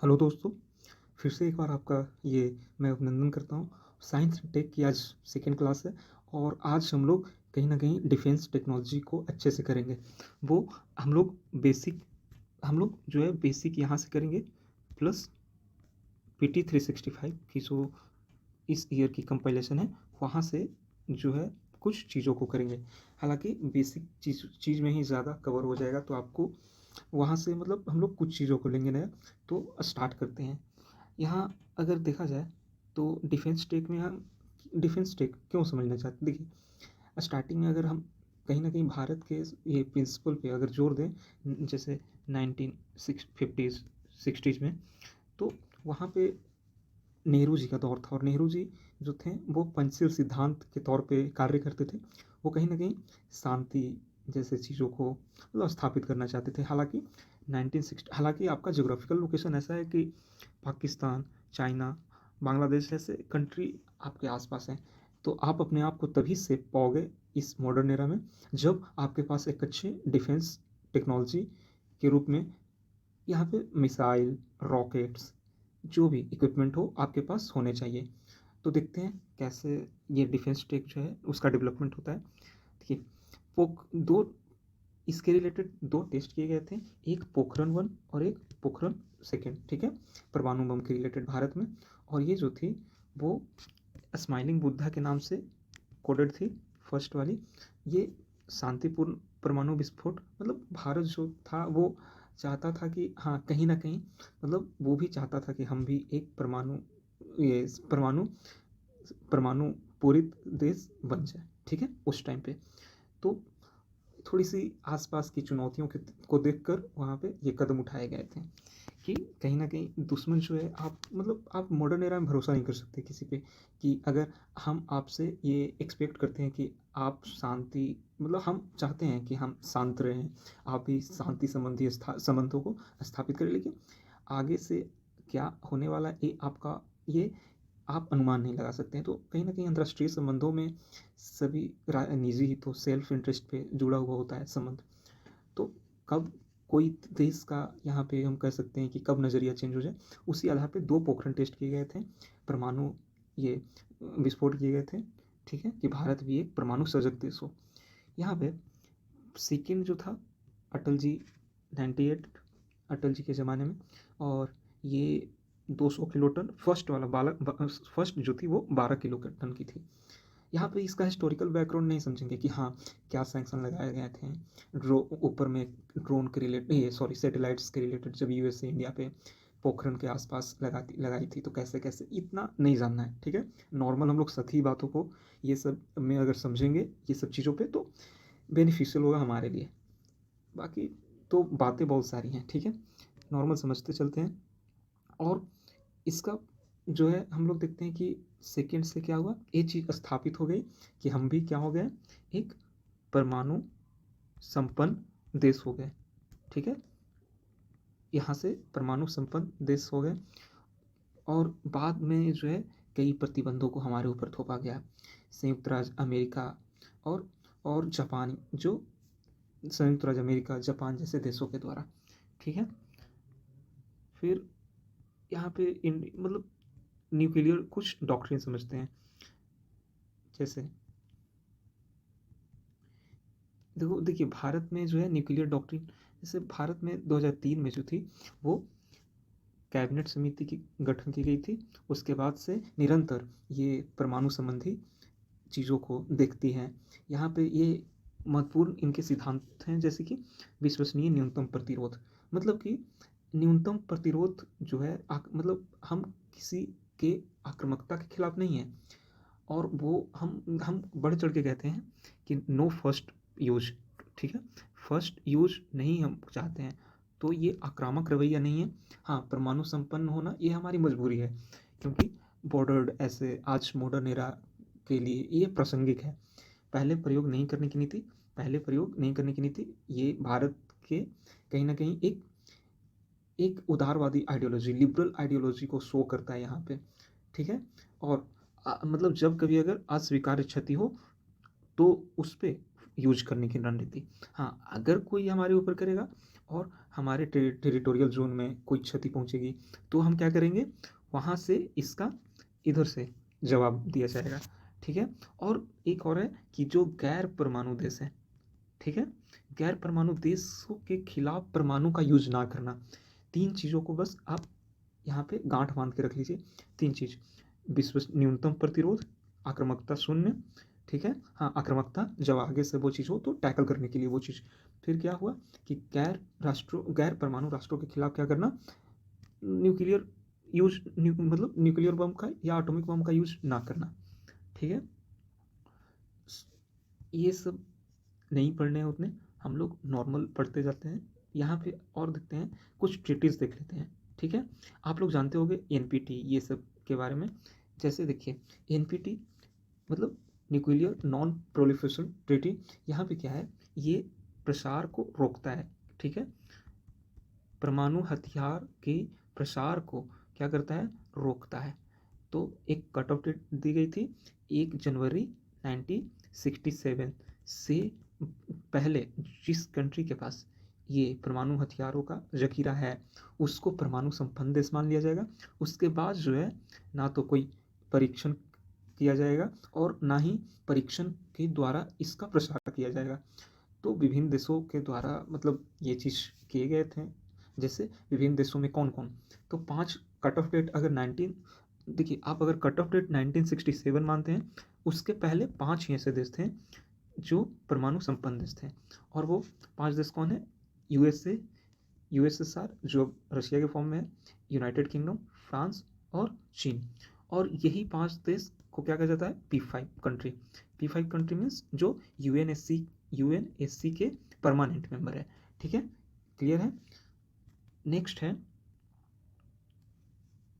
Hello दोस्तों, फिर से एक बार आपका ये मैं अभिनंदन करता हूँ। साइंस टेक की आज सेकंड क्लास है और आज हम लोग कहीं न कहीं डिफेंस टेक्नोलॉजी को अच्छे से करेंगे। वो हम लोग बेसिक हम लोग जो है बेसिक यहाँ से करेंगे प्लस पीटी 365 की जो इस ईयर की कंपाइलेशन है, वहाँ से जो है कुछ चीज़ों को करेंगे। हालाँकि बेसिक चीज़ में ही ज़्यादा कवर हो जाएगा, तो आपको वहाँ से मतलब हम लोग कुछ चीज़ों को लेंगे नया। तो स्टार्ट करते हैं। यहाँ अगर देखा जाए तो डिफेंस टेक में हम डिफेंस टेक क्यों समझना चाहते हैं? देखिए, स्टार्टिंग में अगर हम कहीं न कहीं भारत के ये प्रिंसिपल पे अगर जोर दें, जैसे 1950s 60s में, तो वहाँ पे नेहरू जी का दौर था और नेहरू जी जो थे वो पंचशील सिद्धांत के तौर पे कार्य करते थे। वो कहीं न कहीं शांति जैसे चीज़ों को मतलब स्थापित करना चाहते थे। हालाँकि आपका ज्योग्राफिकल लोकेशन ऐसा है कि पाकिस्तान, चाइना, बांग्लादेश जैसे कंट्री आपके आस-पास हैं। तो आप अपने आप को तभी सेफ पाओगे इस मॉडर्न एरा में, जब आपके पास एक अच्छे डिफेंस टेक्नोलॉजी के रूप में यहाँ पे मिसाइल, रॉकेट्स, जो भी इक्विपमेंट हो आपके पास होने चाहिए। तो देखते हैं कैसे ये डिफेंस टेक जो है उसका डेवलपमेंट होता है। देखिए, पोक 2 इसके रिलेटेड 2 टेस्ट किए गए थे, एक पोखरण 1 और एक पोखरण 2, ठीक है? परमाणु बम के रिलेटेड भारत में। और ये जो थी वो स्माइलिंग बुद्धा के नाम से कोडेड थी, फर्स्ट वाली। ये शांतिपूर्ण परमाणु विस्फोट मतलब भारत जो था वो चाहता था कि हाँ, कहीं न कहीं मतलब वो भी चाहता था कि हम भी एक ये परमाणु परमाणु पूरित देश बन जाए, ठीक है? उस टाइम पे। तो थोड़ी-सी आस-पास की चुनौतियों को देखकर वहाँ पे ये कदम उठाए गए थे कि कहीं न कहीं दुश्मन जो है आप मॉडर्न एरा में भरोसा नहीं कर सकते किसी पे कि अगर हम आपसे ये एक्सपेक्ट करते हैं कि आप शांति मतलब हम चाहते हैं कि हम शांत रहें, आप भी शांति संबंधी संबंधों को स्थापित करें, लेकिन आगे से क्या होने वाला है ये आप अनुमान नहीं लगा सकते हैं। तो कहीं न कहीं अंतर्राष्ट्रीय संबंधों में सभी निजी हितों सेल्फ इंटरेस्ट पे जुड़ा हुआ होता है संबंध। तो कब कोई देश का यहाँ पे हम कह सकते हैं कि कब नज़रिया चेंज हो जाए, उसी आधार पे 2 पोखरण टेस्ट किए गए थे। परमाणु ये विस्फोट किए गए थे, ठीक है? कि भारत भी एक परमाणु सजग देश हो। यहाँ पे सेकंड जो था अटल जी 98 अटल जी के ज़माने में, और ये 200 किलोटन फर्स्ट जो थी वो 12 किलो टन की थी। यहाँ पे इसका हिस्टोरिकल बैकग्राउंड नहीं समझेंगे कि हाँ, क्या सैंक्शन लगाए गए थे ऊपर में ड्रोन के रिलेटेड ये सॉरी सैटेलाइट्स के रिलेटेड, जब यूएसए इंडिया पे पोखरण के आसपास लगाई थी, तो कैसे कैसे इतना नहीं जानना है, ठीक है? नॉर्मल हम लोग सही बातों को ये सब में अगर समझेंगे ये सब चीज़ों पे, तो बेनिफिशियल होगा हमारे लिए। बाकी तो बातें बहुत सारी हैं, ठीक है? नॉर्मल समझते चलते हैं। और इसका जो है हम लोग देखते हैं कि सेकंड से क्या हुआ, ये चीज़ स्थापित हो गई कि हम भी क्या हो गए, एक परमाणु संपन्न देश हो गए, ठीक है? यहाँ से परमाणु संपन्न देश हो गए और बाद में जो है कई प्रतिबंधों को हमारे ऊपर थोपा गया। संयुक्त राज्य अमेरिका और जापान जो संयुक्त राज्य अमेरिका, जापान जैसे देशों के द्वारा, ठीक है? फिर यहाँ पे मतलब न्यूक्लियर कुछ डॉक्ट्रिन समझते हैं। जैसे देखिए भारत में जो है न्यूक्लियर डॉक्ट्रिन, जैसे भारत में 2003 में जो थी वो कैबिनेट समिति की गठन की गई थी। उसके बाद से निरंतर ये परमाणु संबंधी चीज़ों को देखती हैं। यहाँ पे ये महत्वपूर्ण इनके सिद्धांत हैं, जैसे कि विश्वसनीय न्यूनतम प्रतिरोध, मतलब कि न्यूनतम प्रतिरोध जो है मतलब हम किसी के आक्रामकता के खिलाफ नहीं है, और वो हम बढ़ चढ़ के कहते हैं कि नो फर्स्ट यूज, ठीक है? फर्स्ट यूज नहीं हम चाहते हैं, तो ये आक्रामक रवैया नहीं है। हाँ, परमाणु संपन्न होना ये हमारी मजबूरी है, क्योंकि बॉर्डर्ड ऐसे आज मॉडर्न एरा के लिए ये प्रासंगिक है। पहले प्रयोग नहीं करने की नीति ये भारत के कहीं ना कहीं एक उदारवादी आइडियोलॉजी, लिबरल आइडियोलॉजी को शो करता है यहाँ पे, ठीक है? और मतलब जब कभी अगर अस्वीकार्य क्षति हो तो उस पे यूज करने की रणनीति। हाँ, अगर कोई हमारे ऊपर करेगा और हमारे टेरिटोरियल जोन में कोई क्षति पहुंचेगी तो हम क्या करेंगे, वहाँ से इसका इधर से जवाब दिया जाएगा। ठीक है। और एक और है कि जो गैर परमाणु देश हैं, ठीक है, गैर परमाणु देशों के खिलाफ परमाणु का यूज ना करना। 3 चीज़ों को बस आप यहाँ पे गांठ बांध के रख लीजिए। 3 चीज़, विश्व न्यूनतम प्रतिरोध, आक्रामकता शून्य, ठीक है, हाँ आक्रामकता जब आगे से वो चीज़ हो तो टैकल करने के लिए वो चीज़। फिर क्या हुआ कि गैर परमाणु राष्ट्रों के खिलाफ क्या करना, न्यूक्लियर यूज मतलब न्यूक्लियर बम का या एटॉमिक बम का यूज ना करना। ठीक है। ये सब नहीं पढ़ने हैं उतने, हम लोग नॉर्मल पढ़ते जाते हैं। यहाँ पे और देखते हैं, कुछ ट्रीटीज देख लेते हैं। ठीक है। आप लोग जानते होंगे एनपीटी ये सब के बारे में। जैसे देखिए एनपीटी मतलब न्यूक्लियर नॉन प्रोलिफरेशन ट्रीटी, यहाँ पे क्या है, ये प्रसार को रोकता है। ठीक है। परमाणु हथियार के प्रसार को क्या करता है, रोकता है। तो एक कट ऑफ डेट दी गई थी 1 जनवरी 1967 से पहले जिस कंट्री के पास ये परमाणु हथियारों का जखीरा है उसको परमाणु संपन्न देश मान लिया जाएगा। उसके बाद जो है ना तो कोई परीक्षण किया जाएगा और ना ही परीक्षण के द्वारा इसका प्रसार किया जाएगा। तो विभिन्न देशों के द्वारा मतलब ये चीज़ किए गए थे। जैसे विभिन्न देशों में कौन कौन, तो 5 कट ऑफ डेट अगर 19, देखिए आप अगर कट ऑफ डेट 1967 मानते हैं, उसके पहले 5 ही ऐसे देश थे जो परमाणु संपन्न देश थे। और वो 5 देश कौन है, यूएसए, यूएसएसआर जो रशिया के फॉर्म में है, यूनाइटेड किंगडम, फ्रांस और चीन। और यही 5 देश को क्या कहा जाता है, P5 country. P5 country means जो यूएनएससी के परमानेंट मेंबर है। ठीक है, क्लियर है। नेक्स्ट है,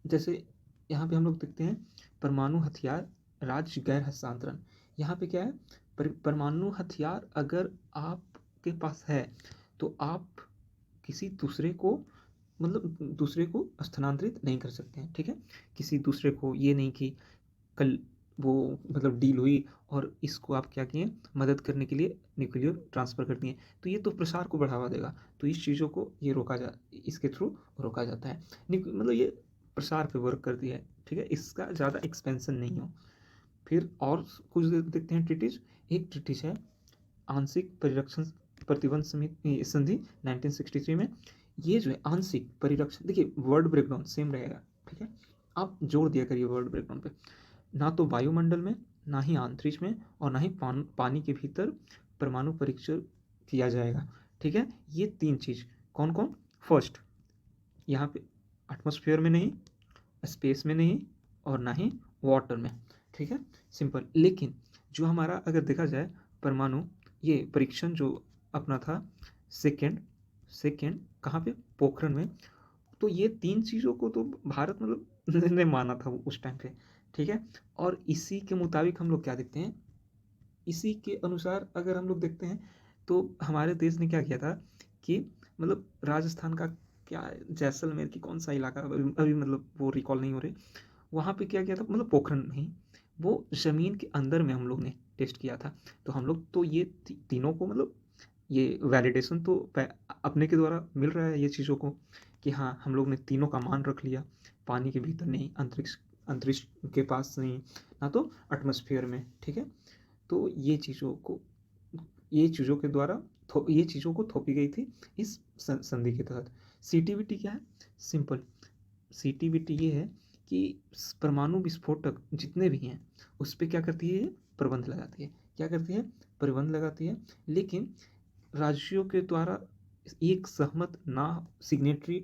जैसे यहाँ पे हम लोग देखते हैं परमाणु हथियार राज्य गैर हस्तांतरण। यहाँ पे क्या है, परमाणु हथियार अगर आपके पास है तो आप किसी दूसरे को मतलब दूसरे को स्थानांतरित नहीं कर सकते हैं। ठीक है, किसी दूसरे को ये नहीं कि कल वो मतलब डील हुई और इसको आप क्या किए, मदद करने के लिए न्यूक्लियर ट्रांसफ़र कर दिए, तो ये तो प्रसार को बढ़ावा देगा। तो इस चीज़ों को ये इसके थ्रू रोका जाता है। मतलब ये प्रसार पे वर्क करती है। ठीक है, इसका ज़्यादा एक्सपेंशन नहीं हो। फिर और कुछ देखते हैं ट्रीटीज। एक ट्रीटीज है आंशिक परिरक्षण प्रतिबंध संधि 1963 में। ये जो है आंशिक परिरक्षण, देखिए वर्ड ब्रेकडाउन सेम रहेगा। ठीक है, आप जोड़ दिया करिए वर्ड ब्रेकडाउन पे। ना तो वायुमंडल में, ना ही अंतरिक्ष में और ना ही पानी के भीतर परमाणु परीक्षण किया जाएगा। ठीक है, ये 3 चीज़ कौन कौन, फर्स्ट यहाँ पे एटमॉस्फेयर में नहीं, स्पेस में नहीं और ना ही वाटर में। ठीक है, सिंपल। लेकिन जो हमारा अगर देखा जाए परमाणु ये परीक्षण जो अपना था सेकेंड कहाँ पे, पोखरण में। तो ये 3 चीज़ों को तो भारत मतलब ने माना था उस टाइम पे। ठीक है, और इसी के मुताबिक हम लोग क्या देखते हैं, इसी के अनुसार अगर हम लोग देखते हैं तो हमारे देश ने क्या किया था कि मतलब राजस्थान का क्या जैसलमेर की कौन सा इलाका अभी मतलब वो रिकॉल नहीं हो रहे, वहाँ पे क्या किया था मतलब पोखरण में ही वो ज़मीन के अंदर में हम लोग ने टेस्ट किया था। तो हम लोग तो ये तीनों को मतलब ये वैलिडेशन तो अपने के द्वारा मिल रहा है ये चीज़ों को कि हाँ हम लोग ने तीनों का मान रख लिया, पानी के भीतर नहीं, अंतरिक्ष अंतरिक्ष के पास नहीं, ना तो एटमॉस्फेयर में। ठीक है, तो ये चीज़ों के द्वारा ये चीज़ों को थोपी गई थी इस संधि के तहत। सीटीबीटी क्या है, सिंपल। सीटीबीटी ये है कि परमाणु विस्फोटक जितने भी हैं उस पर क्या करती है, प्रतिबंध लगाती है। क्या करती है, प्रतिबंध लगाती है। लेकिन राज्यों के द्वारा एक सहमत ना सिग्नेटरी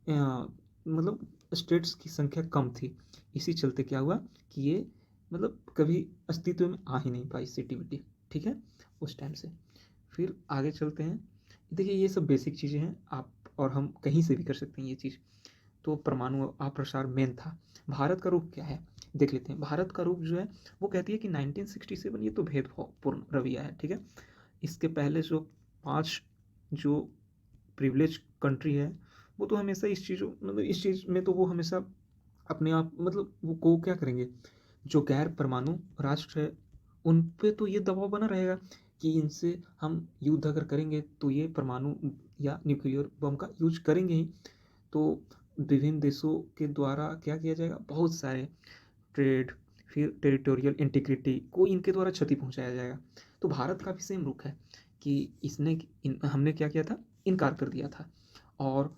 मतलब स्टेट्स की संख्या कम थी। इसी चलते क्या हुआ कि ये मतलब कभी अस्तित्व में आ ही नहीं पाई सीटीबीटी। ठीक है, उस टाइम से। फिर आगे चलते हैं। देखिए ये सब बेसिक चीज़ें हैं, आप और हम कहीं से भी कर सकते हैं ये चीज़। तो परमाणु अप्रसार मेन था। भारत का रुख क्या है देख लेते हैं। भारत का रुख जो है वो कहती है कि 1967 ये तो भेदभावपूर्ण रवैया है। ठीक है, इसके पहले जो 5 जो प्रिविलेज कंट्री है वो तो हमेशा इस चीज़ में तो वो हमेशा अपने आप मतलब वो क्या करेंगे, जो गैर परमाणु राष्ट्र है उन पे तो ये दबाव बना रहेगा कि इनसे हम युद्ध अगर करेंगे तो ये परमाणु या न्यूक्लियर बम का यूज करेंगे ही, तो विभिन्न देशों के द्वारा क्या किया जाएगा, बहुत सारे ट्रेड, फिर टेरिटोरियल इंटीग्रिटी को इनके द्वारा क्षति पहुंचाया जाएगा। तो भारत का भी सेम रुख है कि हमने क्या किया था, इनकार कर दिया था। और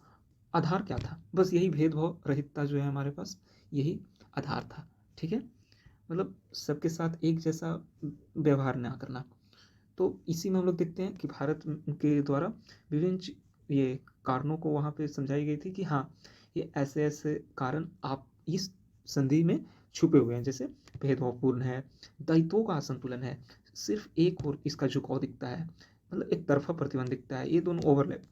आधार क्या था, बस यही भेदभाव रहितता जो है हमारे पास, यही आधार था। ठीक है, मतलब सबके साथ एक जैसा व्यवहार ना करना। तो इसी में हम लोग देखते हैं कि भारत के द्वारा विभिन्न ये कारणों को वहाँ पे समझाई गई थी कि हाँ, ये ऐसे ऐसे कारण आप इस संधि में छुपे हुए हैं, जैसे भेदभावपूर्ण है, दायित्वों का असंतुलन है, सिर्फ एक और इसका झुकाव दिखता है, मतलब एक तरफा प्रतिबंध दिखता है, ये दोनों ओवरलैप।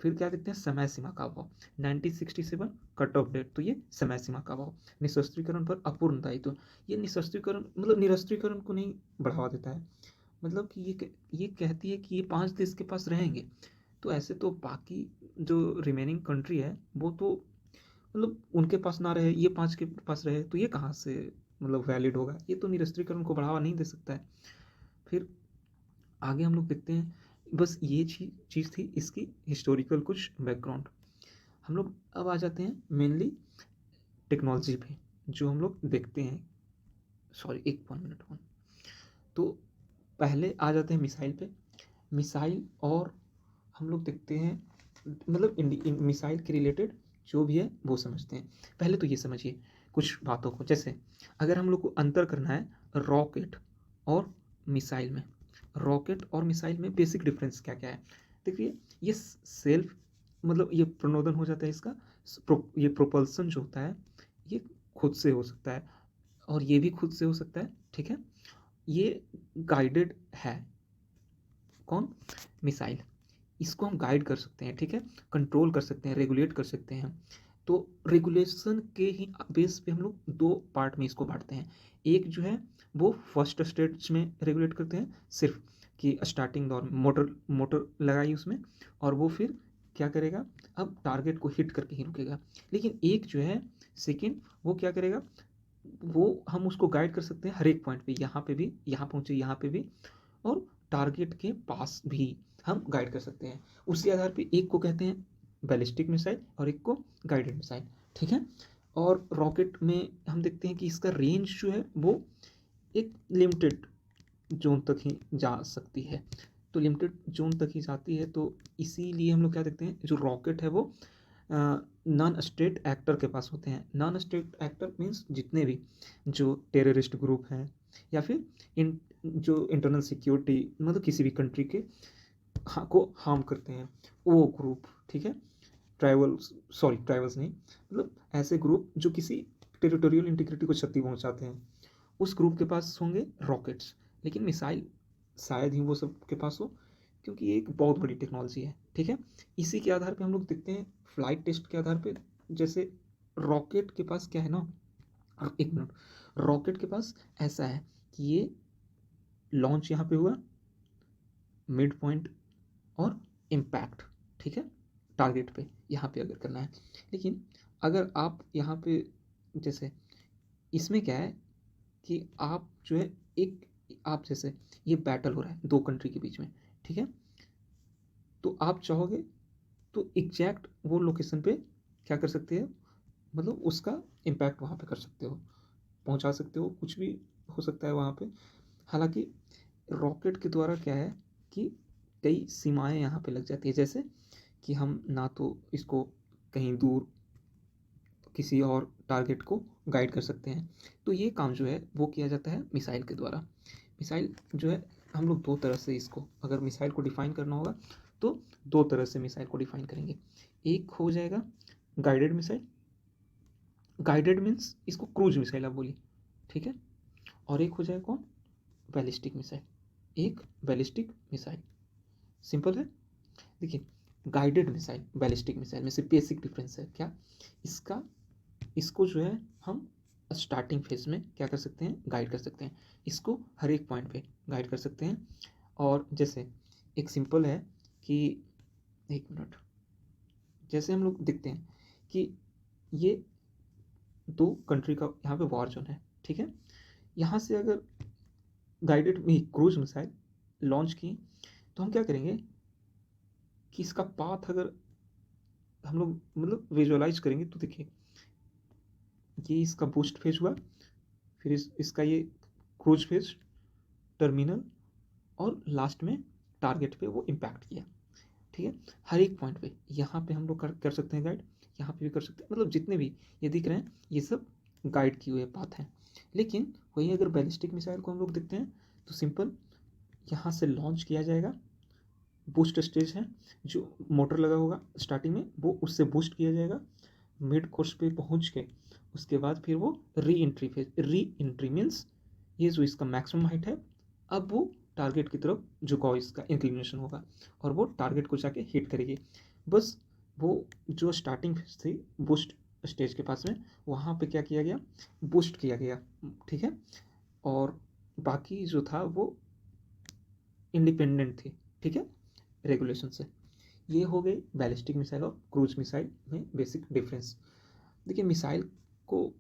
फिर क्या देखते हैं, समय सीमा का अभाव, 1967 कट ऑफ डेट, तो ये समय सीमा का अभाव। निशस्त्रीकरण पर अपूर्ण दायित्व, ये निशस्त्रीकरण मतलब निरस्त्रीकरण को नहीं बढ़ावा देता है, मतलब कि ये कहती है कि ये 5 देश के पास रहेंगे, तो ऐसे तो बाकी जो रिमेनिंग कंट्री है वो तो मतलब उनके पास ना रहे, ये 5 के पास रहे, तो ये कहाँ से मतलब वैलिड होगा, ये तो निरस्त्रीकरण को बढ़ावा नहीं दे सकता है। फिर आगे हम लोग देखते हैं, बस ये चीज़ थी इसकी हिस्टोरिकल कुछ बैकग्राउंड। हम लोग अब आ जाते हैं मेनली टेक्नोलॉजी पे, जो हम लोग देखते हैं, सॉरी एक 1 मिनट 1। तो पहले आ जाते हैं मिसाइल पे। मिसाइल और हम लोग देखते हैं, मतलब मिसाइल के रिलेटेड जो भी है वो समझते हैं। पहले तो ये समझिए कुछ बातों को, जैसे अगर हम लोग को अंतर करना है रॉकेट और मिसाइल में, रॉकेट और मिसाइल में बेसिक डिफरेंस क्या क्या है। देखिए, ये सेल्फ मतलब ये प्रणोदन हो जाता है इसका, ये प्रोपल्सन जो होता है ये खुद से हो सकता है, और ये भी खुद से हो सकता है। ठीक है, ये गाइडेड है, कौन, मिसाइल, इसको हम गाइड कर सकते हैं। ठीक है, कंट्रोल कर सकते हैं, रेगुलेट कर सकते हैं। तो रेगुलेशन के ही बेस पे हम लोग दो पार्ट में इसको बांटते हैं। एक जो है वो फर्स्ट स्टेज में रेगुलेट करते हैं, सिर्फ कि स्टार्टिंग दौर में मोटर मोटर लगाई उसमें, और वो फिर क्या करेगा, अब टारगेट को हिट करके ही रुकेगा। लेकिन एक जो है सेकेंड, वो क्या करेगा, वो हम उसको गाइड कर सकते हैं हर एक पॉइंट पे, यहाँ पे भी, यहाँ पहुँचे यहाँ पे भी, और टारगेट के पास भी हम गाइड कर सकते हैं। उसी आधार पे एक को कहते हैं बैलिस्टिक मिसाइल और एक को गाइडेड मिसाइल। ठीक है, और रॉकेट में हम देखते हैं कि इसका रेंज जो है वो एक लिमिटेड जोन तक ही जा सकती है, तो लिमिटेड जोन तक ही जाती है। तो इसीलिए हम लोग क्या देखते हैं, जो रॉकेट है वो नॉन स्टेट एक्टर के पास होते हैं। नॉन स्टेट एक्टर मीन्स जितने भी जो टेररिस्ट ग्रुप हैं, या फिर इन जो इंटरनल सिक्योरिटी मतलब किसी भी कंट्री के को हार्म करते हैं, वो ग्रुप। ठीक है, ट्राइबल्स, सॉरी ट्राइबल्स नहीं, मतलब ऐसे ग्रुप जो किसी टेरिटोरियल इंटीग्रिटी को क्षति पहुंचाते हैं, उस ग्रुप के पास होंगे रॉकेट्स। लेकिन मिसाइल शायद ही वो सब के पास हो, क्योंकि ये एक बहुत बड़ी टेक्नोलॉजी है। ठीक है, इसी के आधार पे हम लोग देखते हैं फ्लाइट टेस्ट के आधार पे, जैसे रॉकेट के पास क्या है ना, एक मिनट, रॉकेट के पास ऐसा है कि ये लॉन्च यहाँ पे हुआ, मिड पॉइंट और इम्पैक्ट। ठीक है, टारगेट पे यहाँ पे अगर करना है। लेकिन अगर आप यहाँ पे, जैसे इसमें क्या है कि आप जो है एक, आप जैसे ये बैटल हो रहा है दो कंट्री के बीच में। ठीक है, तो आप चाहोगे तो एग्जैक्ट वो लोकेशन पे क्या कर सकते हैं, मतलब उसका इम्पैक्ट वहाँ पे कर सकते हो, पहुँचा सकते हो, कुछ भी हो सकता है वहाँ पे। हालांकि रॉकेट के द्वारा क्या है कि कई सीमाएं यहाँ पे लग जाती है, जैसे कि हम ना तो इसको कहीं दूर किसी और टारगेट को गाइड कर सकते हैं। तो ये काम जो है वो किया जाता है मिसाइल के द्वारा। मिसाइल जो है, हम लोग दो तरह से इसको, अगर मिसाइल को डिफाइन करना होगा तो दो तरह से मिसाइल को डिफाइन करेंगे। एक हो जाएगा गाइडेड मिसाइल, गाइडेड मीन्स इसको क्रूज मिसाइल आप बोलिए। ठीक है, और एक हो जाएगा कौन, बैलिस्टिक मिसाइल। एक बैलिस्टिक मिसाइल, सिंपल है। देखिए, गाइडेड मिसाइल बैलिस्टिक मिसाइल में से बेसिक डिफरेंस है क्या, इसका, इसको जो है हम स्टार्टिंग फेज में क्या कर सकते हैं, गाइड कर सकते हैं, इसको हर एक पॉइंट पे गाइड कर सकते हैं। और जैसे एक सिंपल है कि, एक मिनट, जैसे हम लोग देखते हैं कि ये दो कंट्री का यहाँ पे वॉर जोन है। ठीक है, यहाँ से अगर गाइडेड क्रूज मिसाइल लॉन्च की तो हम क्या करेंगे कि इसका पाथ अगर हम लोग मतलब विजुअलाइज करेंगे तो देखिए ये इसका बूस्ट फेज हुआ, फिर इसका ये क्रूज फेज, टर्मिनल और लास्ट में टारगेट पे वो इम्पैक्ट किया। ठीक है, हर एक पॉइंट पे यहाँ पे हम लोग कर सकते हैं गाइड, यहाँ पे भी कर सकते हैं, मतलब जितने भी ये दिख रहे हैं ये सब गाइड किए हुए पाथ हैं। लेकिन वहीं अगर बैलिस्टिक मिसाइल को हम लोग देखते हैं तो सिंपल यहाँ से लॉन्च किया जाएगा, बूस्ट स्टेज है जो मोटर लगा होगा स्टार्टिंग में, वो उससे बूस्ट किया जाएगा, मिड कोर्स पे पहुँच के उसके बाद फिर वो re entry phase, re entry means ये जो इसका मैक्सिमम हाइट है अब वो टारगेट की तरफ झुकाव इसका इंक्लिनेशन होगा और वो टारगेट को जाके हिट करेगी। बस वो जो स्टार्टिंग फेज थी बूस्ट स्टेज के पास में, वहाँ पे क्या किया गया, बूस्ट किया गया। ठीक है, और बाकी जो था वो इंडिपेंडेंट थी। ठीक है, रेगुलेशन से। ये हो गई बैलिस्टिक मिसाइल और क्रूज मिसाइल में बेसिक डिफरेंस। देखिए मिसाइल को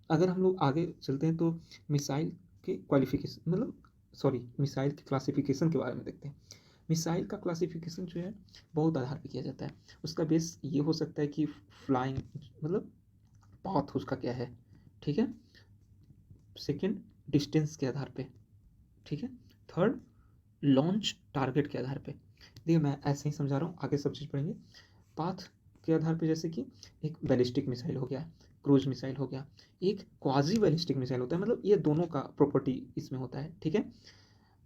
अगर हम लोग आगे चलते हैं तो मिसाइल के क्वालिफिकेशन मतलब सॉरी मिसाइल की क्लासिफिकेशन के बारे में देखते हैं। मिसाइल का क्लासिफिकेशन जो है बहुत आधार पे किया जाता है। उसका बेस ये हो सकता है कि फ्लाइंग मतलब पाथ उसका क्या है। ठीक है, सेकंड डिस्टेंस के आधार पे। ठीक है, थर्ड लॉन्च टारगेट के आधार पे। देखिए मैं ऐसे ही समझा रहा हूँ, आगे सब चीज़ पढ़ेंगे। पाथ के आधार पे जैसे कि एक बैलिस्टिक मिसाइल हो गया, क्रूज मिसाइल हो गया, एक क्वाजी बैलिस्टिक मिसाइल होता है, मतलब ये दोनों का प्रॉपर्टी इसमें होता है। ठीक है,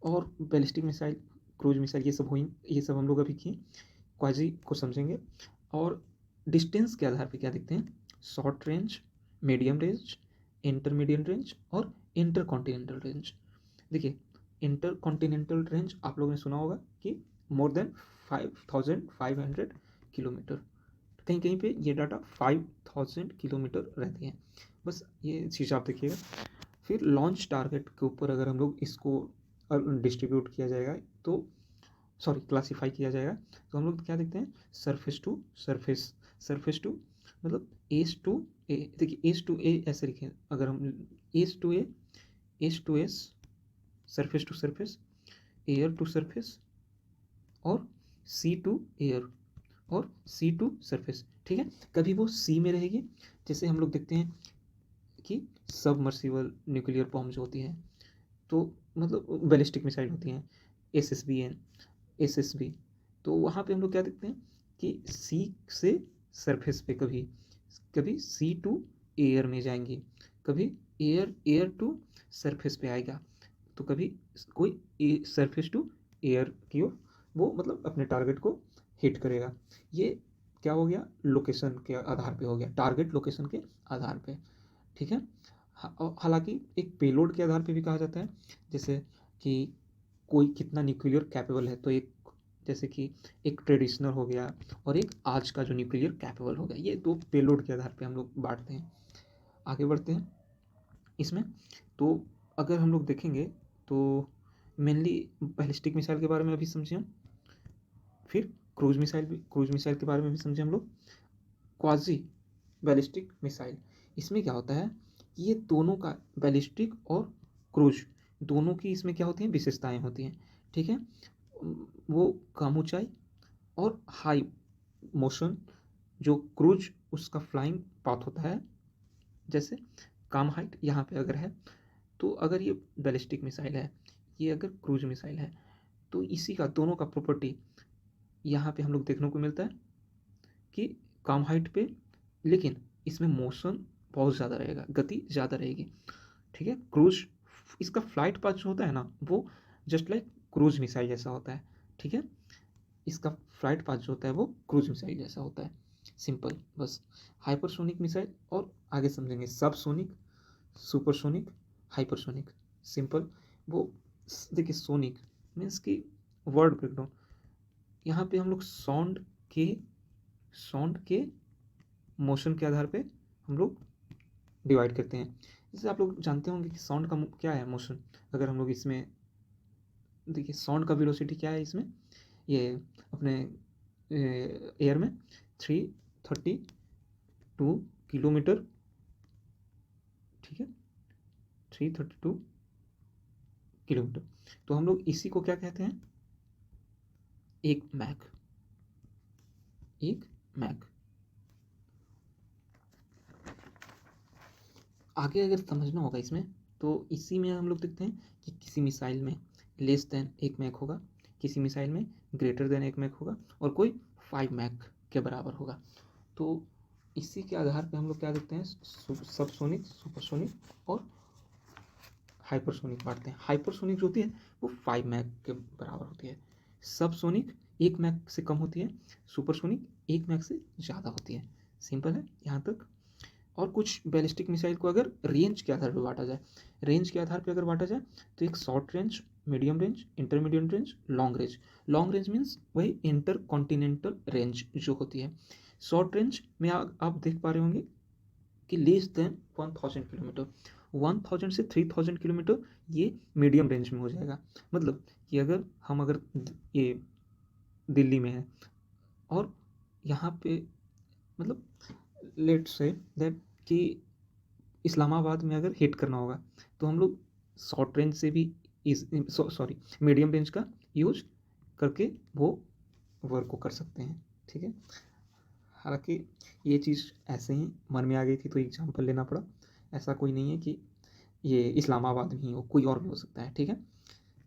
और बैलिस्टिक मिसाइल, क्रूज मिसाइल ये सब हुई, ये सब हम लोग अभी किए, क्वाजी को समझेंगे। और डिस्टेंस के आधार पे क्या देखते हैं, short range, medium range, intermediate range और इंटर कॉन्टिनेंटल रेंज। देखिए इंटर कॉन्टिनेंटल रेंज आप लोगों ने सुना होगा कि मोर देन 5500 किलोमीटर, कहीं कहीं पे ये डाटा 5000 किलोमीटर रहती है। बस ये चीज़ आप देखिएगा। फिर लॉन्च टारगेट के ऊपर अगर हम लोग इसको डिस्ट्रीब्यूट किया जाएगा तो सॉरी क्लासीफाई किया जाएगा तो हम लोग क्या देखते हैं, surface to surface, surface to मतलब एस टू ए। देखिए एस टू ए ऐसे लिखें, अगर हम S to A, S to S, surface to surface, air to surface और सी टू एयर और सी टू सरफेस। ठीक है, कभी वो सी में रहेगी, जैसे हम लोग देखते हैं कि सबमर्सिबल न्यूक्लियर बॉम्ब जो होती हैं तो मतलब बैलिस्टिक मिसाइल होती हैं, S S B N, S S B, तो वहाँ पे हम लोग क्या देखते हैं कि सी से सरफेस पे, कभी कभी सी टू एयर में जाएंगी, कभी एयर एयर टू सरफेस पे आएगा, तो कभी कोई सरफेस टू एयर की ओर वो मतलब अपने टारगेट को हिट करेगा। ये क्या हो गया, लोकेशन के आधार पे हो गया, टारगेट लोकेशन के आधार पे। ठीक है, हालांकि एक पेलोड के आधार पे भी कहा जाता है, जैसे कि कोई कितना न्यूक्लियर कैपेबल है, तो एक जैसे कि एक ट्रेडिशनल हो गया और एक आज का जो न्यूक्लियर कैपेबल हो गया, ये दो पेलोड के आधार पे हम लोग बांटते हैं। आगे बढ़ते हैं इसमें, तो अगर हम लोग देखेंगे तो मेनली बैलिस्टिक मिसाइल के बारे में अभी समझे हम, फिर क्रूज मिसाइल के बारे में भी समझे हम लोग, क्वाजी बैलिस्टिक मिसाइल। इसमें क्या होता है कि ये दोनों का बैलिस्टिक और क्रूज दोनों की इसमें क्या होती हैं, विशेषताएं होती हैं। ठीक है, वो कम ऊंचाई और हाई मोशन, जो क्रूज उसका फ्लाइंग पाथ होता है, जैसे कम हाइट यहाँ पे अगर है तो अगर ये बैलिस्टिक मिसाइल है, ये अगर क्रूज मिसाइल है, तो इसी का दोनों का प्रॉपर्टी यहाँ पे हम लोग देखने को मिलता है कि कम हाइट पे, लेकिन इसमें मोशन बहुत ज़्यादा रहेगा, गति ज़्यादा रहेगी। ठीक है, क्रूज इसका फ्लाइट पाथ जो होता है ना वो जस्ट लाइक क्रूज मिसाइल जैसा होता है। ठीक है, इसका फ्लाइट पाथ जो होता है वो क्रूज मिसाइल जैसा होता है, सिंपल बस। हाइपरसोनिक मिसाइल और आगे समझेंगे, सबसोनिक, सुपरसोनिक, हाइपरसोनिक, सिंपल। वो देखिए सोनिक मीन्स कि वर्ड ब्रेकडाउन, यहाँ पे हम लोग साउंड के मोशन के आधार पे हम लोग डिवाइड करते हैं। जैसे आप लोग जानते होंगे कि साउंड का क्या है मोशन, अगर हम लोग इसमें देखिए साउंड का वेलोसिटी क्या है इसमें, ये अपने एयर में 332 किलोमीटर। ठीक है, 332 किलोमीटर। तो हम लोग इसी को क्या कहते हैं, एक मैक, एक मैक। आगे अगर समझना होगा इसमें तो इसी में हम लोग देखते हैं कि किसी मिसाइल में लेस देन एक मैक होगा, किसी मिसाइल में ग्रेटर देन एक मैक होगा, और कोई 5 मैक के बराबर होगा। तो इसी के आधार पे हम लोग क्या देखते हैं, सबसोनिक, सुपरसोनिक और हाइपरसोनिक बांटते हैं। हाइपरसोनिक जो होती है वो 5 मैक के बराबर होती है, सबसोनिक 1 मैक से कम होती है, सुपरसोनिक 1 मैक से ज़्यादा होती है। सिंपल है यहाँ तक। और कुछ बैलिस्टिक मिसाइल को अगर रेंज के आधार पर बांटा जाए, रेंज के आधार पर अगर बांटा जाए तो एक short range, medium range, intermediate range, long range. Long range means वही इंटर कॉन्टिनेंटल रेंज जो होती है। शॉर्ट रेंज में आप देख पा रहे होंगे कि लेस देन 1000 किलोमीटर, 1000 से 3000 किलोमीटर ये मीडियम रेंज में हो जाएगा। मतलब कि अगर ये दिल्ली में है और यहाँ पे मतलब लेट्स से दैट कि इस्लामाबाद में अगर हिट करना होगा तो हम लोग शॉर्ट रेंज से भी मीडियम रेंज का यूज करके वो वर्क को कर सकते हैं। ठीक है, हालांकि ये चीज़ ऐसे ही मन में आ गई थी तो एग्जाम्पल लेना पड़ा, ऐसा कोई नहीं है कि ये इस्लामाबाद में ही हो, कोई और भी हो सकता है। ठीक है,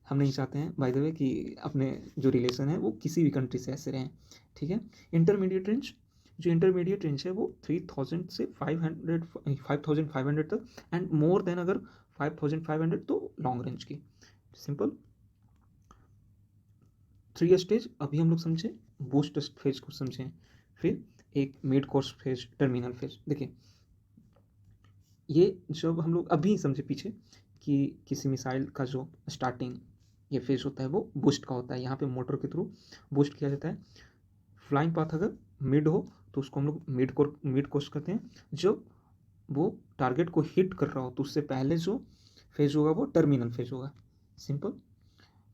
हम नहीं चाहते हैं बाय द वे कि अपने जो रिलेशन है वो किसी भी कंट्री से ऐसे रहें। ठीक है, इंटरमीडिएट रेंज, जो इंटरमीडिएट रेंज है वो 3000 से 5500 तक, एंड मोर देन अगर 5500 तो लॉन्ग रेंज की। सिंपल। 3 स्टेज अभी हम लोग समझे, बूस्ट फेज को समझें, फिर एक mid course phase, terminal phase. देखिए ये जब हम लोग अभी समझे पीछे कि किसी मिसाइल का जो स्टार्टिंग ये फेज होता है वो बूस्ट का होता है, यहाँ पे मोटर के थ्रू बूस्ट किया जाता है। फ्लाइंग पाथ अगर मिड हो तो उसको हम लोग मिड कोर्स कहते हैं। जब वो टारगेट को हिट कर रहा हो तो उससे पहले जो फेज होगा वो टर्मिनल फेज होगा। सिंपल,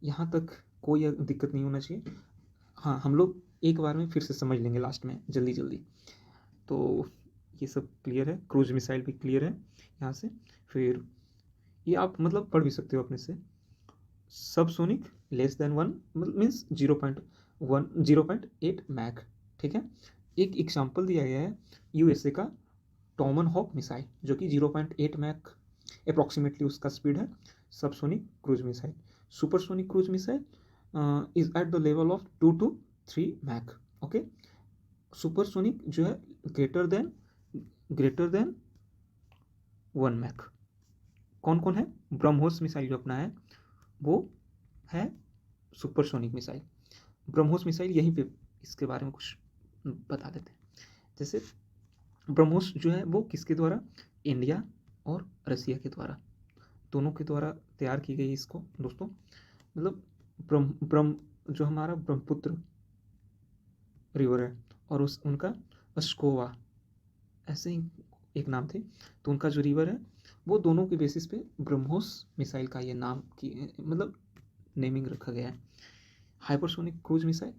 यहाँ तक कोई दिक्कत नहीं होना चाहिए। हाँ, हम लोग एक बार में फिर से समझ लेंगे लास्ट में जल्दी जल्दी। तो ये सब क्लियर है, क्रूज मिसाइल भी क्लियर है यहाँ से। फिर ये आप मतलब पढ़ भी सकते हो अपने से। Subsonic less than 1 means 0.8 Mach. ठीक है, एक एग्जाम्पल दिया गया है यूएसए का टॉमन हॉक मिसाइल जो कि 0.8 मैक अप्रॉक्सीमेटली उसका स्पीड है। Subsonic cruise missile, supersonic cruise missile is at the level of 2 to 3 Mach. Okay, supersonic जो है ग्रेटर देन 1 मैक। कौन कौन है, ब्रह्मोस मिसाइल जो अपना है वो है सुपरसोनिक मिसाइल। ब्रह्मोस मिसाइल यहीं पे इसके बारे में कुछ बता देते हैं। जैसे ब्रह्मोस जो है वो किसके द्वारा, इंडिया और रसिया के द्वारा, दोनों के द्वारा तैयार की गई इसको दोस्तों। मतलब ब्रह्म जो हमारा ब्रह्मपुत्र रिवर है और उनका अस्कोवा, ऐसे ही एक नाम थे, तो उनका जो रिवर है वो दोनों के बेसिस पे ब्रह्मोस मिसाइल का ये नाम की मतलब नेमिंग रखा गया है। Hypersonic cruise missile,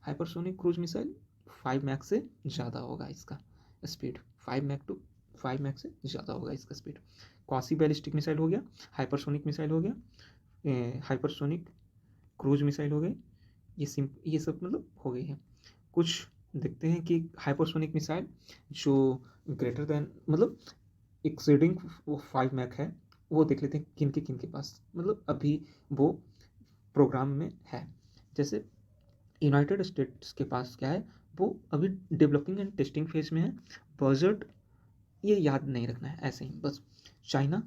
hypersonic cruise missile 5 Mach से ज़्यादा होगा इसका स्पीड, 5 मैक से ज़्यादा होगा इसका स्पीड। क्वासी बैलिस्टिक मिसाइल हो गया, हाइपरसोनिक मिसाइल हो गया, हाइपरसोनिक क्रूज मिसाइल हो गई, ये सब मतलब हो गई है। कुछ देखते हैं कि हाइपरसोनिक मिसाइल जो ग्रेटर देन मतलब एक्सीडिंग 5 मैक है, वो देख लेते हैं किन के पास मतलब अभी वो प्रोग्राम में है। जैसे यूनाइटेड स्टेट्स के पास क्या है, वो अभी डेवलपिंग एंड टेस्टिंग फेज में है। बजट ये याद नहीं रखना है ऐसे ही बस। चाइना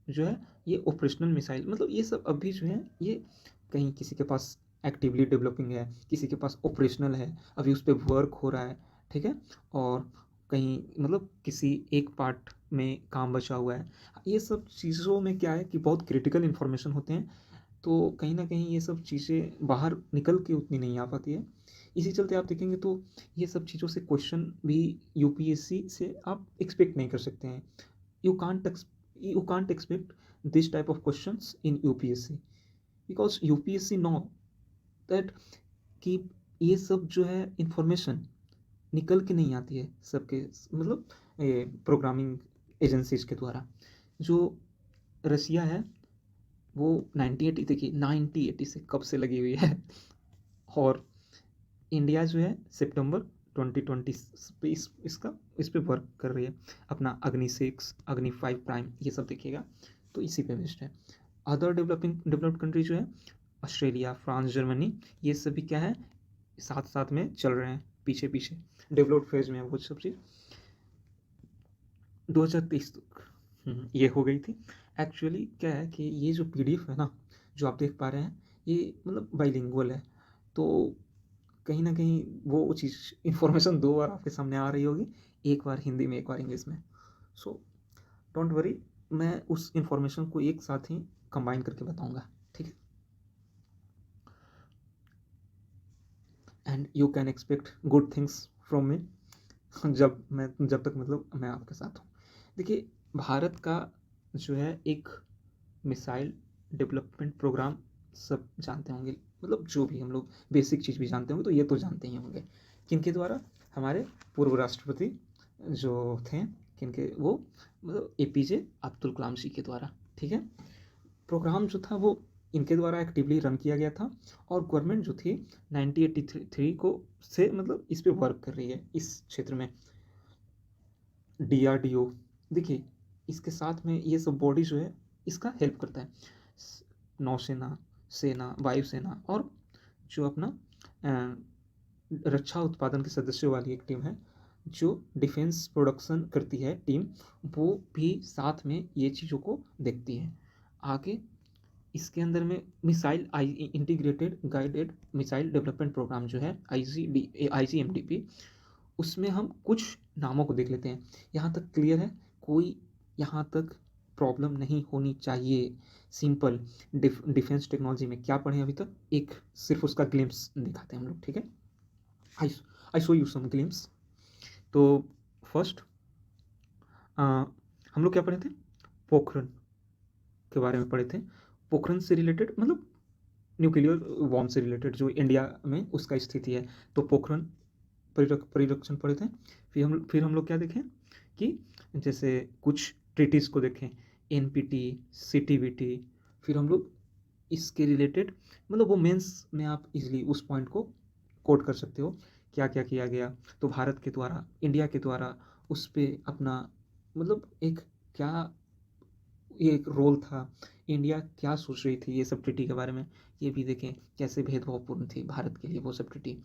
जो है ये ऑपरेशनल मिसाइल, मतलब ये सब अभी जो है ये कहीं किसी के पास एक्टिवली डेवलपिंग है, किसी के पास ऑपरेशनल है, अभी उस पर वर्क हो रहा है। ठीक है, और कहीं मतलब किसी एक पार्ट में काम बचा हुआ है। ये सब चीज़ों में क्या है कि बहुत क्रिटिकल इन्फॉर्मेशन होते हैं, तो कहीं ना कहीं ये सब चीज़ें बाहर निकल के उतनी नहीं आ पाती है। इसी चलते आप देखेंगे तो ये सब चीज़ों से क्वेश्चन भी यूपीएससी से आप एक्सपेक्ट नहीं कर सकते हैं। You can't expect this type of questions in UPSC because UPSC know that कि ये सब जो है इंफॉर्मेशन निकल के नहीं आती है सबके मतलब प्रोग्रामिंग एजेंसीज के द्वारा। जो रसिया है वो 1980 देखिए 1980 से कब से लगी हुई है और इंडिया जो है सितंबर 2020 पे इस पे वर्क कर रही है। अपना अग्नि 6, अग्नि 5 प्राइम ये सब देखिएगा तो इसी पे बेस्ड है। अदर डेवलप्ड कंट्री जो है ऑस्ट्रेलिया, फ्रांस, जर्मनी, ये सभी क्या है साथ साथ में चल रहे हैं, पीछे पीछे डेवलप्ड फेज में है वो सब चीज़। 2023 तक ये हो गई थी। एक्चुअली क्या है कि ये जो पीडीएफ है ना जो आप देख पा रहे हैं ये मतलब बाइलिंगुअल है, तो कहीं ना कहीं वो चीज़ इन्फॉर्मेशन दो बार आपके सामने आ रही होगी, एक बार हिंदी में एक बार इंग्लिश में। सो डोंट वरी, मैं उस इन्फॉर्मेशन को एक साथ ही कंबाइन करके बताऊंगा, ठीक है। And you can expect good things from me जब तक मतलब मैं आपके साथ हूँ। देखिए भारत का जो है एक मिसाइल डेवलपमेंट प्रोग्राम सब जानते होंगे, मतलब जो भी हम लोग बेसिक चीज़ भी जानते होंगे तो ये तो जानते ही होंगे। किनके द्वारा? हमारे पूर्व राष्ट्रपति जो थे, किनके वो मतलब एपीजे अब्दुल कलाम जी के द्वारा, ठीक है। प्रोग्राम जो था वो इनके द्वारा एक्टिवली रन किया गया था और गवर्नमेंट जो थी 1983 को से मतलब इस पे वर्क कर रही है इस क्षेत्र में। डीआरडीओ देखिए इसके साथ में ये सब बॉडी जो है इसका हेल्प करता है। नौसेना, सेना, वायुसेना और जो अपना रक्षा उत्पादन के सदस्यों वाली एक टीम है जो डिफेंस प्रोडक्शन करती है टीम, वो भी साथ में ये चीज़ों को देखती है। आगे इसके अंदर में missile integrated guided missile development programme जो है IGMDP, उसमें हम कुछ नामों को देख लेते हैं। यहाँ तक क्लियर है? कोई यहाँ तक प्रॉब्लम नहीं होनी चाहिए। सिंपल डिफेंस टेक्नोलॉजी में क्या पढ़े अभी तक, एक सिर्फ उसका ग्लिम्स दिखाते हैं हम लोग, ठीक है। I I show you some glimpse. तो फर्स्ट हम लोग क्या पढ़े थे? पोखरन के बारे में पढ़े थे। पोखरन से रिलेटेड मतलब न्यूक्लियर बॉम्ब से रिलेटेड जो इंडिया में उसका स्थिति है, तो पोखरन परिरक्षण पढ़े थे। फिर हम लोग क्या देखें कि जैसे कुछ ट्रीटीज़ को देखें, NPT, CTBT। फिर हम लोग इसके रिलेटेड मतलब वो मेंस में आप इजीली उस पॉइंट को कोट कर सकते हो, क्या क्या किया गया। तो भारत के द्वारा, इंडिया के द्वारा उस पर अपना मतलब एक क्या ये एक रोल था, इंडिया क्या सोच रही थी ये सब ट्रीटी के बारे में, ये भी देखें कैसे भेदभावपूर्ण थी भारत के लिए वो सब ट्रीटी।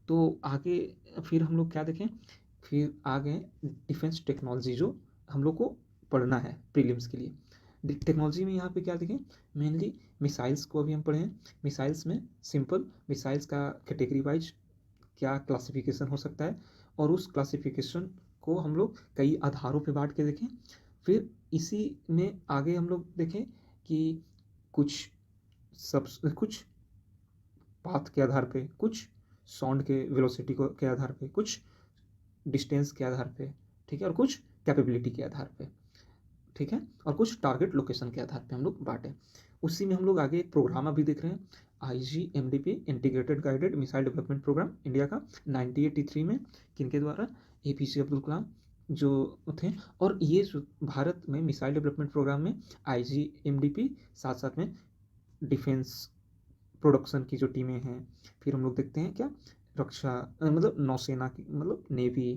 तो आगे फिर हम लोग क्या देखें, फिर आगे डिफेंस टेक्नोलॉजी जो हम लोग को पढ़ना है प्रीलिम्स के लिए। टेक्नोलॉजी में यहाँ पे क्या देखें, मेनली मिसाइल्स को अभी हम पढ़े हैं। मिसाइल्स में सिंपल मिसाइल्स का कैटेगरी वाइज क्या क्लासिफिकेशन हो सकता है और उस क्लासिफिकेशन को हम लोग कई आधारों पे बांट के देखें। फिर इसी में आगे हम लोग देखें कि कुछ कुछ पाथ के आधार पे, कुछ साउंड के वेलोसिटी को के आधार पे, कुछ डिस्टेंस के आधार पे, ठीक है, और कुछ कैपेबिलिटी के आधार पे, ठीक है, और कुछ टारगेट लोकेशन के आधार पे हम लोग बांटे। उसी में हम लोग आगे एक प्रोग्राम अभी देख रहे हैं, IGMDP integrated guided missile development programme India का 1983 में, किनके द्वारा? APJ अब्दुल कलाम जो थे। और ये जो भारत में मिसाइल डेवलपमेंट प्रोग्राम में IGMDP साथ साथ में डिफेंस प्रोडक्शन की जो टीमें हैं, फिर हम लोग देखते हैं क्या रक्षा मतलब नौसेना की मतलब नेवी,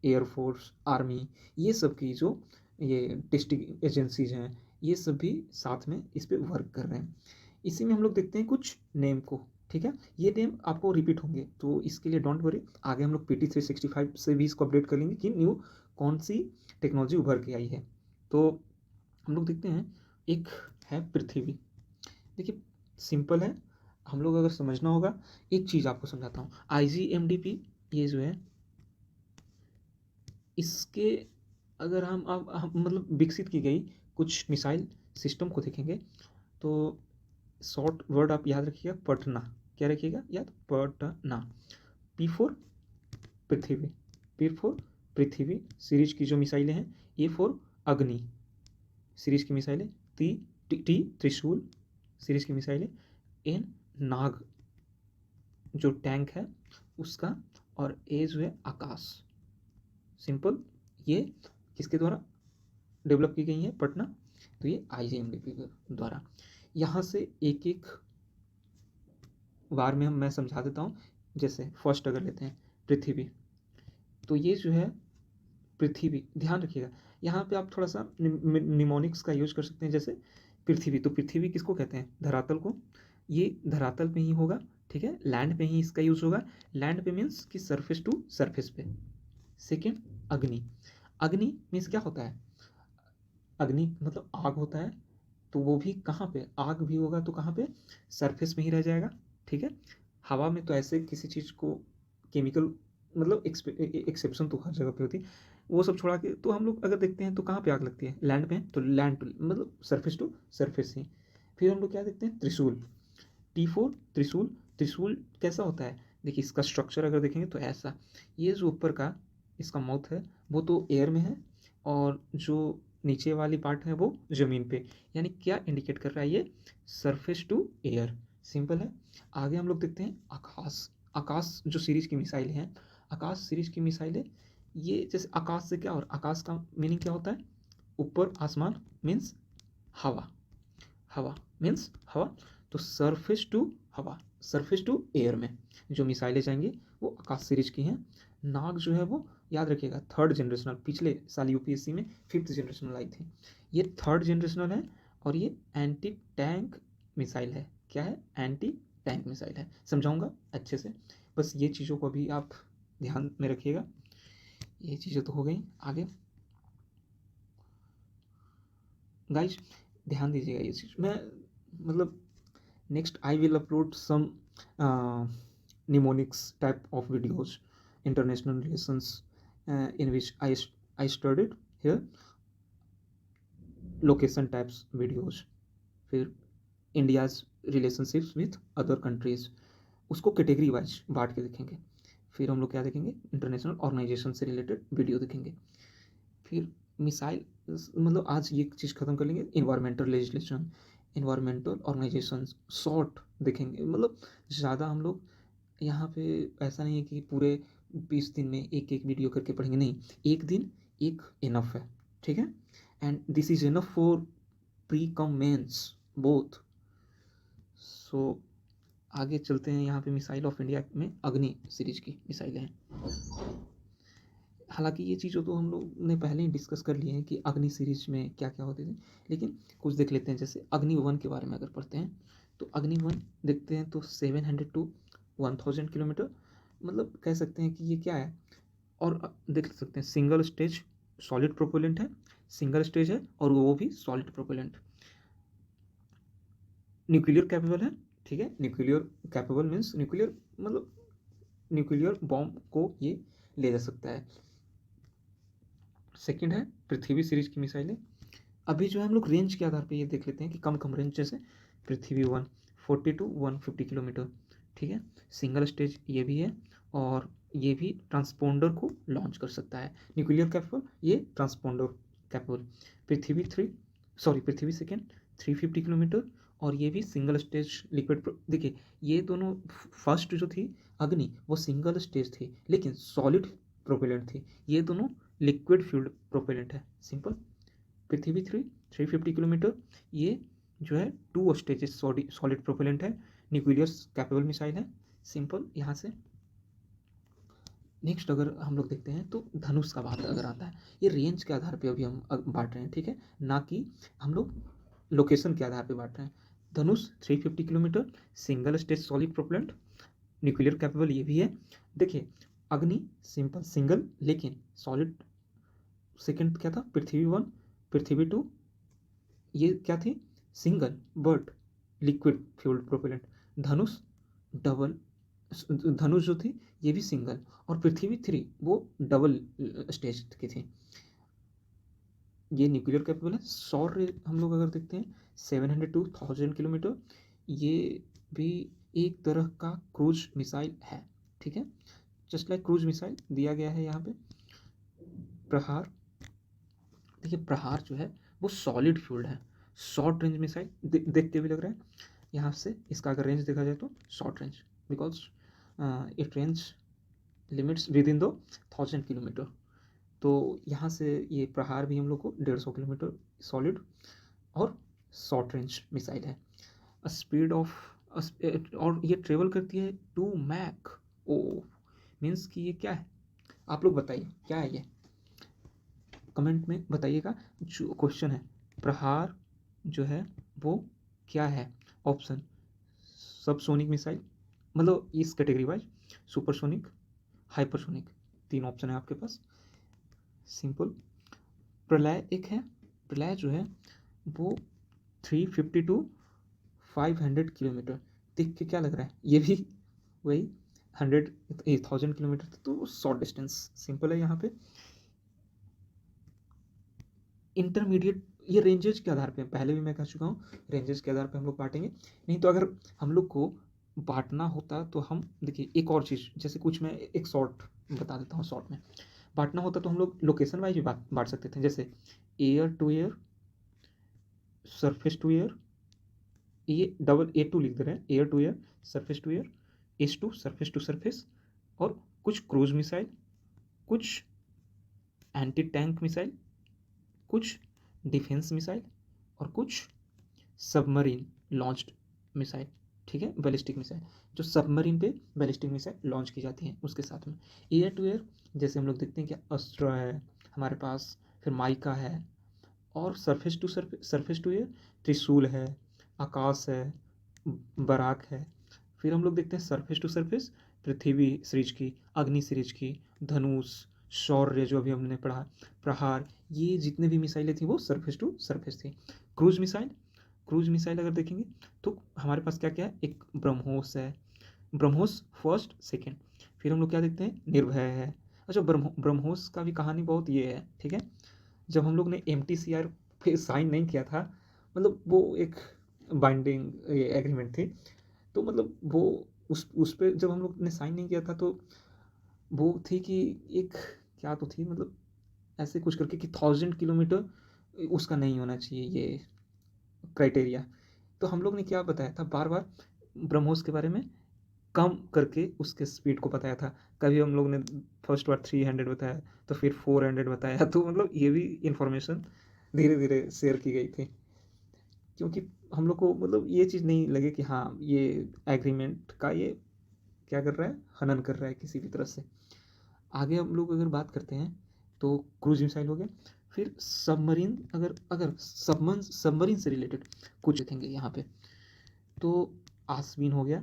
एयरफोर्स, आर्मी, ये सब की जो ये टेस्टिंग एजेंसीज हैं ये सब भी साथ में इस पर वर्क कर रहे हैं। इसी में हम लोग देखते हैं कुछ नेम को, ठीक है। ये नेम आपको रिपीट होंगे तो इसके लिए डोंट वरी, आगे हम लोग PT 365 से भी इसको अपडेट कर लेंगे कि न्यू कौन सी टेक्नोलॉजी उभर के आई है। तो हम लोग देखते हैं एक है पृथ्वी। देखिए सिंपल है, हम लोग अगर समझना होगा, एक चीज़ आपको समझाता हूँ। IGMDP ये जो है इसके अगर हम मतलब विकसित की गई कुछ मिसाइल सिस्टम को देखेंगे तो शॉर्ट वर्ड आप याद रखिएगा, पटना। क्या रखिएगा याद? पटना। P4 पृथ्वी, P4 पृथ्वी सीरीज की जो मिसाइलें हैं, A4 अग्नि सीरीज की मिसाइलें, T त्रिशूल सीरीज की मिसाइलें, N नाग जो टैंक है उसका, और A जो है आकाश। सिंपल, ये किसके द्वारा डेवलप की गई है? पटना। तो ये IGMDP के द्वारा। यहाँ से एक एक बार में मैं समझा देता हूँ। जैसे फर्स्ट अगर लेते हैं पृथ्वी, तो ये जो है पृथ्वी, ध्यान रखिएगा यहाँ पे आप थोड़ा सा निमोनिक्स का यूज कर सकते हैं। जैसे पृथ्वी, तो पृथ्वी किसको कहते हैं? धरातल को। ये धरातल पे ही होगा, ठीक है, लैंड पे ही इसका यूज होगा। लैंड पे मीन्स कि सरफेस टू सरफेस पे। सेकेंड, अग्नि। अग्नि मीन्स क्या होता है? अग्नि मतलब आग होता है, तो वो भी कहाँ पे? आग भी होगा तो कहाँ पे? सरफेस में ही रह जाएगा, ठीक है। हवा में तो ऐसे किसी चीज़ को केमिकल, मतलब एक्सेप्शन तो हर जगह पे होती है, वो सब छोड़ा के तो हम लोग अगर देखते हैं तो कहाँ पे आग लगती है? लैंड पे, तो लैंड टू मतलब सरफेस टू सरफेस ही। फिर हम लोग क्या देखते हैं? त्रिशूल। T4 त्रिशूल। त्रिशूल कैसा होता है? देखिए इसका स्ट्रक्चर अगर देखेंगे तो ऐसा, ये जो ऊपर का इसका माउथ है वो तो एयर में है, और जो नीचे वाली पार्ट है वो ज़मीन पे। यानी क्या इंडिकेट कर रहा है ये? Surface to air. सिंपल है। आगे हम लोग देखते हैं आकाश। आकाश जो सीरीज की मिसाइल हैं, आकाश सीरीज की मिसाइलें, ये जैसे आकाश से क्या, और आकाश का मीनिंग क्या होता है? ऊपर आसमान मीन्स हवा। हवा मीन्स हवा, तो सरफेस टू हवा, सरफेस टू एयर में जो मिसाइलें जाएंगी वो आकाश सीरीज की हैं। नाग जो है वो याद रखिएगा थर्ड जनरेशनल, पिछले साल यूपीएससी में फिफ्थ जनरेशनल आई थी, ये थर्ड जनरेशनल है। और ये एंटी टैंक मिसाइल है। क्या है? एंटी टैंक मिसाइल है। समझाऊंगा अच्छे से, बस ये चीज़ों को भी आप ध्यान में रखिएगा। ये चीज़ें तो हो गई। आगे गाइज ध्यान दीजिएगा, ये चीज़ मैं मतलब next I will upload some mnemonics type of videos, international relations, in which I studied here, location types videos, फिर India's relationships with other countries, उसको कैटेगरी वाइज बांट के देखेंगे। फिर हम लोग क्या देखेंगे? इंटरनेशनल ऑर्गेनाइजेशन से रिलेटेड वीडियो देखेंगे। फिर मिसाइल, मतलब आज ये चीज़ ख़त्म कर लेंगे। Environmental legislation, environmental organisation short देखेंगे। मतलब ज़्यादा हम लोग यहाँ पे ऐसा नहीं है कि पूरे 20 दिन में एक एक वीडियो करके पढ़ेंगे, नहीं, एक दिन एक इनफ है, ठीक है। And this is enough for pre cum mains both. So आगे चलते हैं। यहाँ पे मिसाइल ऑफ इंडिया में अग्नि सीरीज की मिसाइलें हैं। हालांकि ये चीज़ों तो हम लोग ने पहले ही डिस्कस कर लिए हैं कि अग्नि सीरीज में क्या क्या होते थे, लेकिन कुछ देख लेते हैं। जैसे अग्नि 1 के बारे में अगर पढ़ते हैं तो अग्नि 1 देखते हैं तो 700 to 1000 किलोमीटर, मतलब कह सकते हैं कि ये क्या है। और देख सकते हैं सिंगल स्टेज सॉलिड प्रोपेलेंट है, सिंगल स्टेज है और वो भी सॉलिड प्रोपेलेंट। न्यूक्लियर कैपेबल है, ठीक है। न्यूक्लियर कैपेबल मीन्स न्यूक्लियर, मतलब न्यूक्लियर बॉम्ब को ये ले जा सकता है। सेकंड है पृथ्वी सीरीज की मिसाइलें। अभी जो है हम लोग रेंज के आधार पे ये देख लेते हैं कि कम कम रेंज, जैसे पृथ्वी 1 40 to 150 किलोमीटर, ठीक है। सिंगल स्टेज ये भी है, और ये भी ट्रांसपोंडर को लॉन्च कर सकता है। न्यूक्लियर कैपेबल, ये ट्रांसपोंडर कैपेबल। पृथ्वी 3, सॉरी पृथ्वी सेकेंड 350 किलोमीटर, और ये भी सिंगल स्टेज लिक्विड। देखिए ये दोनों, फर्स्ट जो थी अग्नि वो सिंगल स्टेज थी लेकिन सॉलिड प्रोपेलेंट थी, ये दोनों लिक्विड फ्यूल्ड प्रोपेलेंट है। सिंपल। पृथ्वी 350 किलोमीटर, ये जो है 2 स्टेजेस सॉलिड प्रोपेलेंट है, न्यूक्लियर कैपेबल मिसाइल है। सिंपल। यहाँ से नेक्स्ट अगर हम लोग देखते हैं तो धनुष का बात अगर आता है, ये रेंज के आधार पे अभी हम बांट रहे हैं, ठीक है, ना कि हम लोग लोकेशन के आधार पे बांट रहे हैं। Dhanush 350 kilometre, single stage solid propellant, nuclear capable ये भी है। देखिए अग्नि सिंपल सिंगल लेकिन सॉलिड। सेकंड क्या था? पृथ्वी 1, पृथ्वी 2, ये क्या थी? Single but liquid fuelled propellant. Dhanush double, Dhanush जो थी ये भी सिंगल, और पृथ्वी 3 वो डबल स्टेज की थी। ये न्यूक्लियर कैपेबल है। सौर हम लोग अगर देखते हैं 700 to 1000 किलोमीटर, ये भी एक तरह का क्रूज मिसाइल है, ठीक है। जस्ट लाइक क्रूज मिसाइल दिया गया है यहाँ पे। प्रहार, देखिए प्रहार जो है वो सॉलिड फ्यूल्ड है, शॉर्ट रेंज मिसाइल। देख के भी लग रहा है यहाँ से इसका अगर रेंज देखा जाए तो short range, because it range limits with in 1000 kilometre. तो यहाँ से ये प्रहार भी हम लोग को 150 किलोमीटर सॉलिड और शॉर्ट रेंज मिसाइल है। स्पीड ऑफ और ये ट्रेवल करती है 2 मैक। ओ मीन्स कि ये क्या है, आप लोग बताइए क्या है ये, कमेंट में बताइएगा। जो क्वेश्चन है प्रहार जो है वो क्या है, ऑप्शन सबसोनिक मिसाइल, मतलब इस category wise supersonic, hypersonic, 3 option है आपके पास। सिंपल। प्रलय एक है, प्रलय जो है वो 350 टू 500 किलोमीटर। देख के क्या लग रहा है, ये भी वही 1000 किलोमीटर, तो शॉर्ट डिस्टेंस। सिंपल है यहाँ पे। इंटरमीडिएट, ये रेंजेस के आधार पे, पहले भी मैं कह चुका हूँ, रेंजेस के आधार पे हम लोग बांटेंगे। नहीं तो अगर हम लोग को बांटना होता तो हम देखिए एक और चीज़, जैसे कुछ मैं एक शॉर्ट बता देता हूँ, शॉर्ट में बांटना होता तो हम लोग लोकेशन वाइज भी बांट सकते थे, जैसे air to air, surface to air, ये डबल A2 लिख दे रहे हैं, air to air, surface to air, S2 surface to surface, और कुछ क्रूज मिसाइल, कुछ एंटी टैंक मिसाइल, कुछ डिफेंस मिसाइल, और कुछ सबमरीन लॉन्च्ड मिसाइल। ठीक है, बैलिस्टिक मिसाइल, जो सबमरीन पे बैलिस्टिक मिसाइल लॉन्च की जाती हैं उसके साथ में। एयर टू एयर जैसे हम लोग देखते हैं कि अस्त्र है हमारे पास, फिर माइका है, और सरफेस टू एयर त्रिशूल है, आकाश है, बराक है। फिर हम लोग देखते हैं surface to surface, Prithvi series की, अग्नि सीरीज की, धनुष, शौर्य जो अभी हमने पढ़ा, प्रहार, ये जितने भी मिसाइलें थी वो सरफेस टू सरफेस थी। क्रूज मिसाइल, क्रूज मिसाइल अगर देखेंगे तो हमारे पास क्या क्या है, एक ब्रह्मोस है, ब्रह्मोस फर्स्ट सेकेंड। फिर हम लोग क्या देखते हैं, निर्भय है। अच्छा, ब्रह्मोस का भी कहानी बहुत ये है, ठीक है। जब हम लोग ने MTCR पे साइन नहीं किया था, मतलब वो एक बाइंडिंग एग्रीमेंट थी, तो मतलब वो उस पे जब हम लोग ने साइन नहीं किया था तो वो थी कि एक क्या तो थी, मतलब ऐसे कुछ करके कि 1000 किलोमीटर उसका नहीं होना चाहिए ये क्राइटेरिया। तो हम लोग ने क्या बताया था, बार बार ब्रह्मोस के बारे में कम करके उसके स्पीड को बताया था। कभी हम लोग ने फर्स्ट बार 300 बताया, तो फिर 400 बताया, तो मतलब ये भी इंफॉर्मेशन धीरे धीरे शेयर की गई थी, क्योंकि हम लोग को मतलब ये चीज़ नहीं लगे कि हाँ ये एग्रीमेंट का ये क्या कर रहा है, हनन कर रहा है किसी भी तरह से। आगे हम लोग अगर बात करते हैं तो क्रूज मिसाइल हो गया। फिर सबमरीन, अगर अगर सबमरीन से रिलेटेड कुछ देखेंगे यहाँ पे, तो आसमीन हो गया,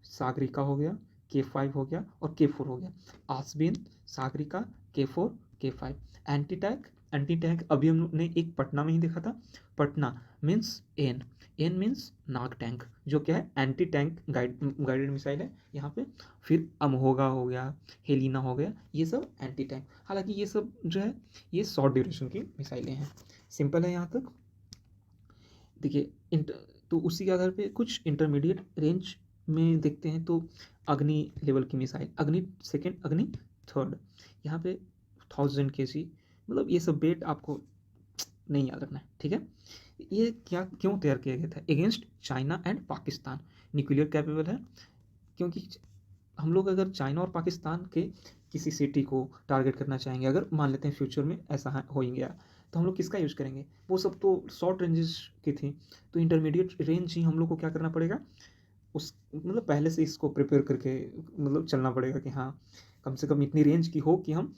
सागरिका हो गया, K5 हो गया, और K4 हो गया। आसमीन, Sagarika, K4, K5। Anti tank, anti tank अभी हमने एक पटना में ही देखा था। Patna means N, N means Nag tank, जो क्या है, एंटी टैंक गाइडेड मिसाइल है यहाँ पे। फिर अमहोगा हो गया, हेलिना हो गया, ये सब एंटी टैंक। हालांकि ये सब जो है ये शॉर्ट ड्यूरेशन की मिसाइलें हैं। सिंपल है यहाँ तक। देखिए तो उसी के आधार पे कुछ इंटरमीडिएट रेंज में देखते हैं, तो अग्नि लेवल की मिसाइल, अग्नि सेकेंड, अग्नि थर्ड, यहाँ पे 1000 kg, मतलब ये सब वेट आपको नहीं याद रखना है, ठीक है। ये क्या क्यों तैयार किया गया था, against China and Pakistan, nuclear capable है। क्योंकि हम लोग अगर चाइना और पाकिस्तान के किसी सिटी को टारगेट करना चाहेंगे, अगर मान लेते हैं फ्यूचर में ऐसा हो ही गया, तो हम लोग किसका यूज़ करेंगे, वो सब तो शॉर्ट रेंजेस की थी, तो इंटरमीडिएट रेंज ही हम लोग को क्या करना पड़ेगा, उस मतलब पहले से इसको प्रिपेयर करके मतलब चलना पड़ेगा कि हाँ कम से कम इतनी रेंज की हो कि हम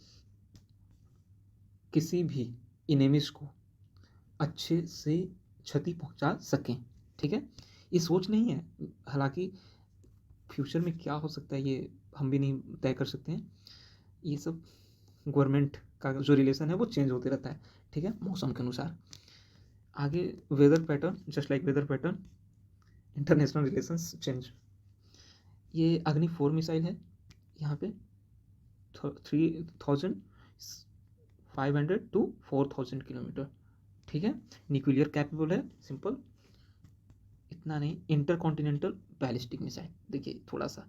किसी भी इनेमिस को अच्छे से क्षति पहुंचा सकें, ठीक है। ये सोच नहीं है, हालांकि फ्यूचर में क्या हो सकता है ये हम भी नहीं तय कर सकते हैं, ये सब गवर्नमेंट का जो रिलेशन है वो चेंज होते रहता है, ठीक है, मौसम के अनुसार। आगे weather pattern, just like weather pattern, international relations change. ये अग्नि 4 मिसाइल है यहाँ पे, 3500 टू 4000 किलोमीटर, ठीक है। न्यूक्लियर कैपेबल है, सिंपल, इतना नहीं। इंटर कॉन्टिनेंटल बैलिस्टिक मिसाइल, देखिए थोड़ा सा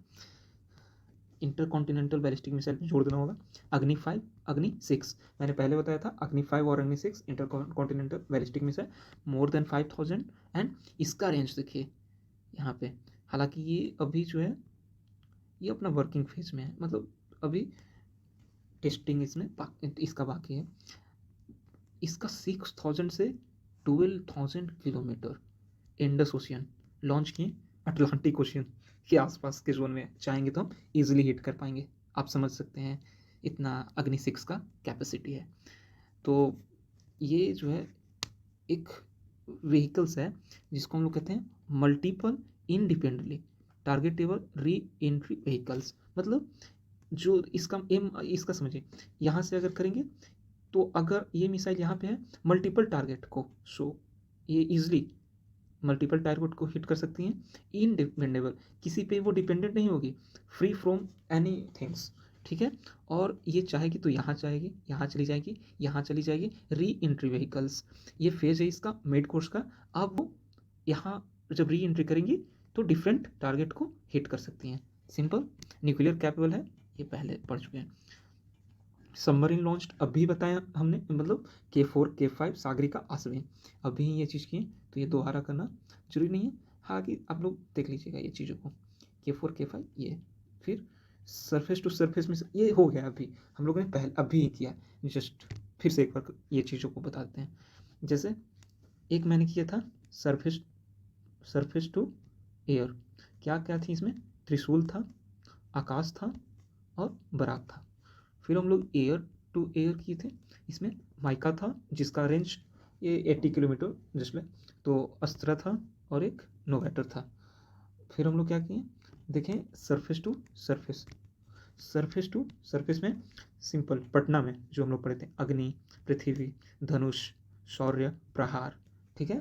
इंटर कॉन्टिनेंटल बैलिस्टिक मिसाइल जोड़ देना होगा। अग्नि 5, अग्नि 6, मैंने पहले बताया था अग्नि 5 और अग्नि 6 inter continental ballistic missile, more than 5000, and इसका रेंज देखिए यहाँ पे। हालांकि ये अभी जो है ये अपना वर्किंग फेज में है, मतलब अभी टेस्टिंग इसमें इसका बाकी है। इसका 6000 से 12,000 किलोमीटर इंडस ओशियन लॉन्च किए अटलांटिक ओशियन के आसपास के जोन में चाहेंगे तो हम इजीली हिट कर पाएंगे। आप समझ सकते हैं इतना अग्नि 6 का कैपेसिटी है। तो ये जो है एक व्हीकल्स है जिसको हम लोग कहते हैं multiple independently targetable re entry vehicles. मतलब जो इसका एम इसका समझिए, यहाँ से अगर करेंगे तो अगर ये मिसाइल यहाँ पे है मल्टीपल टारगेट को, सो ये इजली मल्टीपल टारगेट को हिट कर सकती हैं। इनडिपेंडेबल, किसी पे वो डिपेंडेंट नहीं होगी, फ्री फ्रॉम एनी थिंग्स, ठीक है। और ये चाहेगी तो यहाँ चाहेगी, यहाँ चली जाएगी, यहाँ चली जाएगी। री एंट्री व्हीकल्स, ये फेज है इसका मिड कोर्स का। अब वो यहाँ जब री एंट्री करेंगी तो डिफरेंट टारगेट को हिट कर सकती हैं। सिंपल। न्यूक्लियर कैपेबल है, ये पहले पढ़ चुके हैं। सबमरीन लॉन्च्ड अभी बताया हमने, मतलब K4 K5 सागरिका अश्विन अभी ये चीज़ किए, तो ये दोबारा करना जरूरी नहीं है। हाँ कि आप लोग देख लीजिएगा ये चीज़ों को, K4 K5 ये। फिर सरफेस टू सरफेस में ये हो गया, अभी हम लोगों ने पहले अभी किया। जस्ट फिर से एक बार ये चीज़ों को बता देते हैं। जैसे एक मैंने किया था सरफेस टू एयर, क्या क्या थी इसमें, त्रिशूल था, आकाश था और बराक था। फिर हम लोग एयर टू एयर किए थे, इसमें माइका था जिसका रेंज ये 80 किलोमीटर जस्ट में, तो अस्त्रा था और एक नोवेटर था। फिर हम लोग क्या किए, देखें surface to surface, surface to surface में सिंपल पटना में जो हम लोग पढ़े थे, अग्नि, पृथ्वी, धनुष, शौर्य, प्रहार, ठीक है।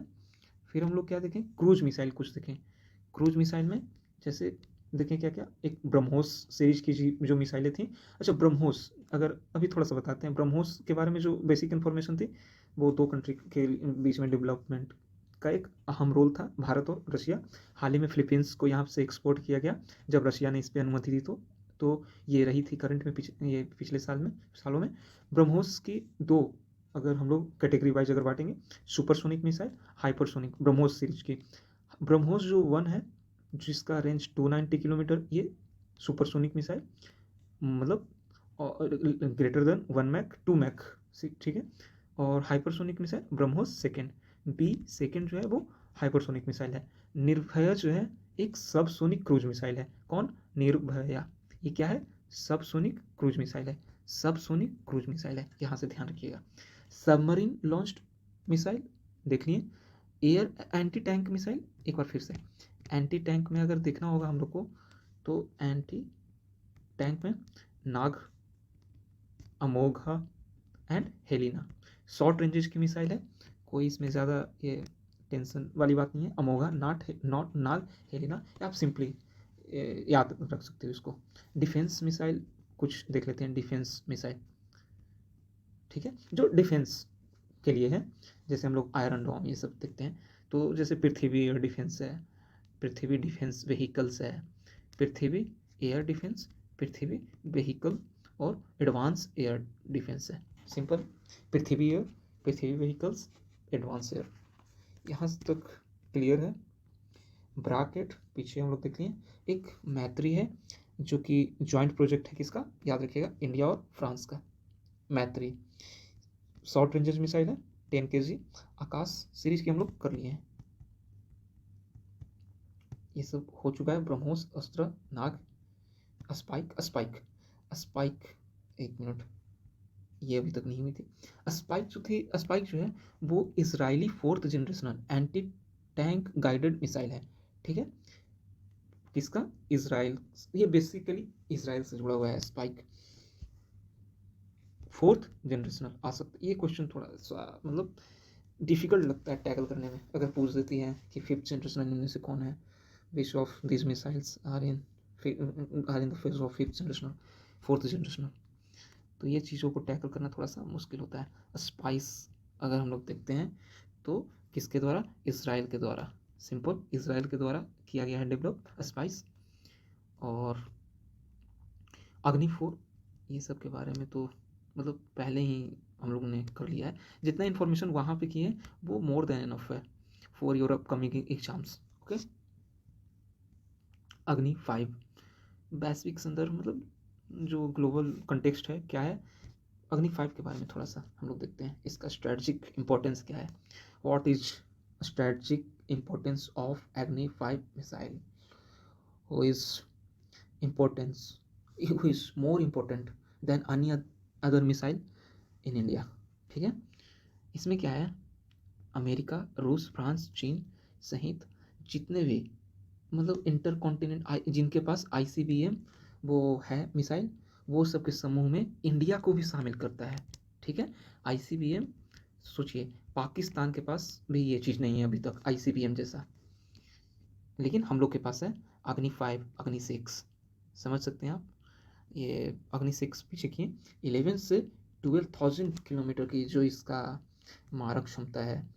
फिर हम लोग क्या देखें, क्रूज मिसाइल कुछ देखें। क्रूज मिसाइल में जैसे देखें क्या क्या, एक ब्रह्मोस सीरीज की जो मिसाइलें थी। अच्छा ब्रह्मोस, अगर अभी थोड़ा सा बताते हैं ब्रह्मोस के बारे में। जो बेसिक इन्फॉर्मेशन थी वो दो कंट्री के बीच में डेवलपमेंट का एक अहम रोल था, भारत और रशिया। हाल ही में फिलीपींस को यहाँ से एक्सपोर्ट किया गया जब रशिया ने इस पर अनुमति दी, तो ये रही थी करंट में ये पिछले सालों में ब्रह्मोस की दो, अगर हम लोग कैटेगरी वाइज अगर बांटेंगे, supersonic missile, hypersonic. BrahMos series की ब्रह्मोस जो 1 है जिसका रेंज 290 किलोमीटर, ये सुपरसोनिक मिसाइल, मतलब ग्रेटर देन 1 मैक 2 मैक, ठीक है। और hypersonic missile BrahMos second, B second जो है वो हाइपरसोनिक मिसाइल है। निर्भया जो है एक सबसोनिक क्रूज मिसाइल है। कौन, निर्भया, ये क्या है, सबसोनिक क्रूज मिसाइल है, सबसोनिक क्रूज मिसाइल है, यहाँ से ध्यान रखिएगा। सबमरीन लॉन्च्ड मिसाइल देख लिए। एयर एंटी टैंक मिसाइल, एक बार फिर से, एंटी टैंक में अगर देखना होगा हम लोग को, तो एंटी टैंक में नाग, अमोघा एंड हेलिना शॉर्ट रेंजेस की मिसाइल है। कोई इसमें ज़्यादा ये टेंशन वाली बात नहीं है। अमोघा, नॉट नाग, हेलिना, आप सिंपली याद रख सकते हो इसको। डिफेंस मिसाइल कुछ देख लेते हैं, डिफेंस मिसाइल, ठीक है, जो डिफेंस के लिए है। जैसे हम लोग आयरन डोम ये सब देखते हैं, तो जैसे पृथ्वी एयर डिफेंस है, पृथ्वी डिफेंस व्हीकल्स है, पृथ्वी एयर डिफेंस, पृथ्वी व्हीकल और एडवांस एयर डिफेंस है। सिंपल, पृथ्वी एयर, पृथ्वी व्हीकल्स, एडवांस एयर, यहाँ तक क्लियर है। ब्राकेट पीछे हम लोग देख लिए। एक मैत्री है जो कि जॉइंट प्रोजेक्ट है किसका, याद रखिएगा, इंडिया और फ्रांस का। मैत्री शॉर्ट रेंजेस मिसाइल है, 10 kg। आकाश सीरीज के हम लोग कर लिए हैं, ये सब हो चुका है। ब्रह्मोस, अस्त्र, नाग, स्पाइक, एक मिनट, ये अभी तक नहीं हुई थी। स्पाइक जो है वो Israeli 4th generational anti tank guided missile है, ठीक है। किसका, इसराइल, ये बेसिकली इसराइल से जुड़ा हुआ है। स्पाइक 4th जनरेशनल आ सकता, ये क्वेश्चन थोड़ा सा मतलब डिफिकल्ट लगता है टैकल करने में, अगर पूछ देती है कि 5th जनरेशनल इनमें से कौन है, which of this missiles are in the phase of 5th generational, 4th generational, तो ये चीज़ों को टैकल करना थोड़ा सा मुश्किल होता है। स्पाइस अगर हम लोग देखते हैं तो किसके द्वारा, इसराइल के द्वारा, सिंपल, इसराइल के द्वारा किया गया है डेवलप स्पाइस। और अग्नि 4, ये सब के बारे में तो मतलब पहले ही हम लोगों ने कर लिया है। जितना इन्फॉर्मेशन वहाँ पे की है वो मोर देन इनफ है for your upcoming exams, okay. अग्नि 5 वैश्विक संदर्भ, मतलब जो ग्लोबल कंटेक्स्ट है क्या है, अग्नि 5 के बारे में थोड़ा सा हम लोग देखते हैं, इसका स्ट्रेटजिक इंपॉर्टेंस क्या है। What is strategic importance of Agni 5 missile, who is importance who is more important than any other missile in India। ठीक है, इसमें क्या है, अमेरिका, रूस, फ्रांस, चीन सहित जितने भी मतलब इंटर कॉन्टिनेंट जिनके पास ICBM वो है मिसाइल, वो सब के समूह में इंडिया को भी शामिल करता है। ठीक है, ICBM सोचिए, पाकिस्तान के पास भी ये चीज़ नहीं है अभी तक ICBM जैसा, लेकिन हम लोग के पास है अग्नि 5, अग्नि 6, समझ सकते हैं आप। ये अग्नि 6 भी देखिए 11 से 12,000 किलोमीटर की जो इसका मारक क्षमता है,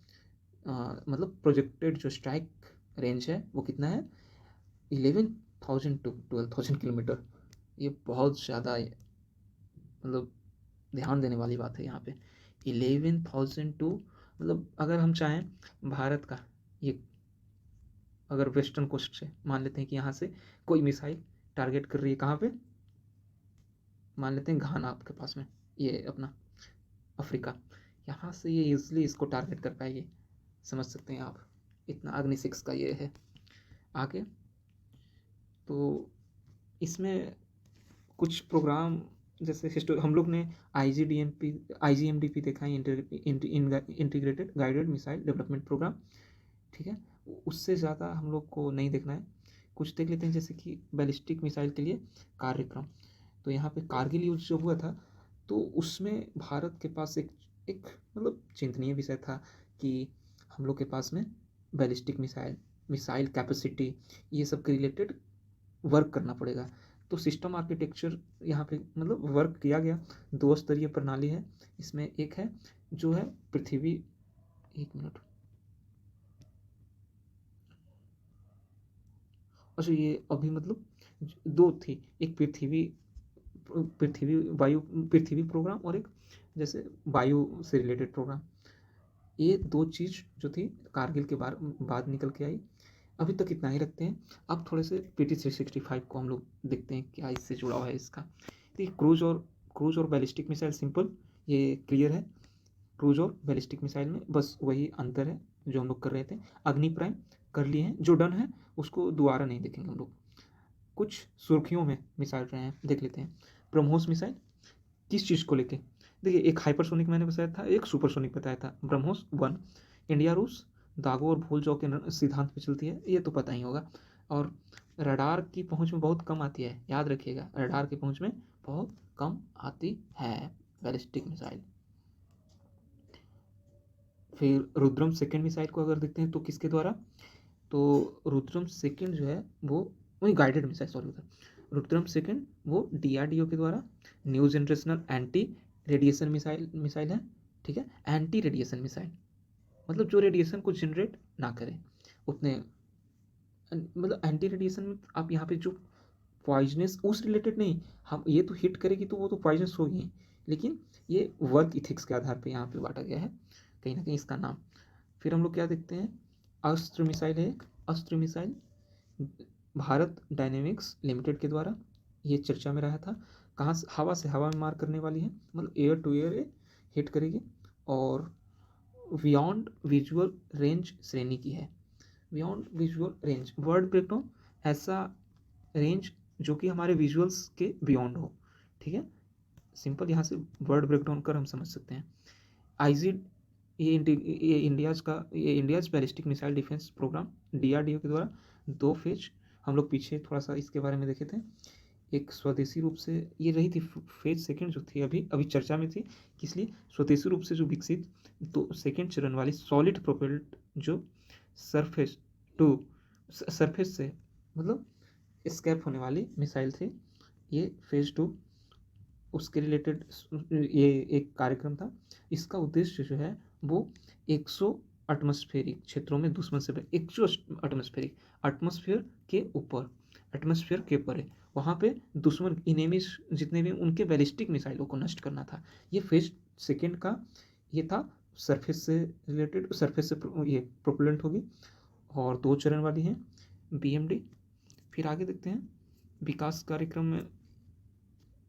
मतलब प्रोजेक्टेड जो स्ट्राइक रेंज है वो कितना है, 11,000 टू 12,000 किलोमीटर। ये बहुत ज़्यादा मतलब ध्यान देने वाली बात है यहाँ पे। 11,000 टू, मतलब अगर हम चाहें भारत का ये, अगर वेस्टर्न कोस्ट से मान लेते हैं कि यहाँ से कोई मिसाइल टारगेट कर रही है, कहाँ पे, मान लेते हैं घाना आपके पास में, ये अपना अफ्रीका, यहाँ से ये इजली इसको टारगेट कर पाएगी, समझ सकते हैं आप, इतना अग्नि 6 का ये है। आगे तो इसमें कुछ प्रोग्राम जैसे हम लोग ने IGMDP देखा है, integrated guided missile development programme. ठीक है, उससे ज़्यादा हम लोग को नहीं देखना है, कुछ देख लेते हैं जैसे कि बैलिस्टिक मिसाइल के लिए कार्यक्रम। तो यहाँ पे कारगिल युद्ध जो हुआ था, तो उसमें भारत के पास एक मतलब चिंतनीय विषय था कि हम लोग के पास में बैलिस्टिक मिसाइल कैपेसिटी ये सब के रिलेटेड वर्क करना पड़ेगा। तो सिस्टम आर्किटेक्चर यहाँ पे मतलब वर्क किया गया, 2 स्तरीय प्रणाली है इसमें। एक है जो है पृथ्वी, एक मिनट, अच्छा ये अभी मतलब 2 थी, एक पृथ्वी प्रोग्राम और एक जैसे वायु से रिलेटेड प्रोग्राम। ये 2 चीज़ जो थी कारगिल के बाद निकल के आई। अभी तक इतना ही रखते हैं। अब थोड़े से PT-365 को हम लोग देखते हैं क्या इससे जुड़ा हुआ है इसका। तो ये क्रूज और बैलिस्टिक मिसाइल सिंपल, ये क्लियर है। क्रूज और बैलिस्टिक मिसाइल में बस वही अंतर है जो हम लोग कर रहे थे। अग्नि प्राइम कर लिए हैं, जो डन है उसको दोबारा नहीं देखेंगे हम लोग। कुछ सुर्खियों में मिसाइल रहे हैं, देख लेते हैं। ब्रह्मोस मिसाइल किस चीज़ को लेके, देखिए एक हाइपरसोनिक मैंने बताया था, एक सुपरसोनिक बताया था। ब्रह्मोस 1 इंडिया रूस दागो और भूल जाओ के सिद्धांत पे चलती है, ये तो पता ही होगा। और रडार की पहुंच में बहुत कम आती है, याद रखिएगा, रडार की पहुंच में बहुत कम आती है बैलिस्टिक मिसाइल। फिर रुद्रम सेकेंड मिसाइल को अगर देखते हैं तो किसके द्वारा, तो रुद्रम सेकेंड जो है वो वही guided missile, sorry, Rudram second वो DRDO के द्वारा new generational anti radiation missile है। ठीक है, एंटी रेडिएशन मिसाइल मतलब जो रेडिएशन को जनरेट ना करे उतने, मतलब एंटी रेडिएशन में आप यहाँ पे जो पॉइजनस उस रिलेटेड नहीं, हम ये तो हिट करेगी तो वो तो पॉइजनस होगी, लेकिन ये वर्क इथिक्स के आधार पे यहाँ पे बांटा गया है कहीं ना कहीं इसका नाम। फिर हम लोग क्या देखते हैं, अस्त्र मिसाइल है एक, अस्त्र मिसाइल भारत डायनेमिक्स लिमिटेड के द्वारा ये चर्चा में रहा था। कहाँ से, हवा से हवा में मार करने वाली है, मतलब एयर टू एयर हिट करेगी, और बियॉन्ड विजुअल रेंज श्रेणी की है। Beyond visual range, word breakdown, ऐसा रेंज जो कि हमारे विजुअल्स के बियॉन्ड हो। ठीक है, सिंपल यहाँ से वर्ड ब्रेकडाउन कर हम समझ सकते हैं। आईजी ये India's ballistic missile defence programme DRDO के द्वारा 2 फेज, हम लोग पीछे थोड़ा सा इसके बारे में देखे थे। एक स्वदेशी रूप से ये रही थी फेज सेकंड जो थी अभी चर्चा में थी, इसलिए स्वदेशी रूप से जो विकसित तो सेकंड चरण वाली सॉलिड प्रोपेल्ड जो सरफेस से मतलब स्केप होने वाली मिसाइल थी, ये फेज 2 उसके रिलेटेड ये एक कार्यक्रम था। इसका उद्देश्य जो है वो 100 एटमॉस्फेरिक क्षेत्रों में दुश्मन से 100 एटमॉस्फेयर के ऊपर, एटमॉस्फेयर के परे वहाँ पे दुश्मन इनेमीज जितने भी उनके बैलिस्टिक मिसाइलों को नष्ट करना था। ये फेज सेकेंड का ये था, सरफेस से रिलेटेड, सरफेस से ये प्रोपेलेंट होगी और 2 चरण वाली है BMD। फिर आगे देखते हैं विकास कार्यक्रम में,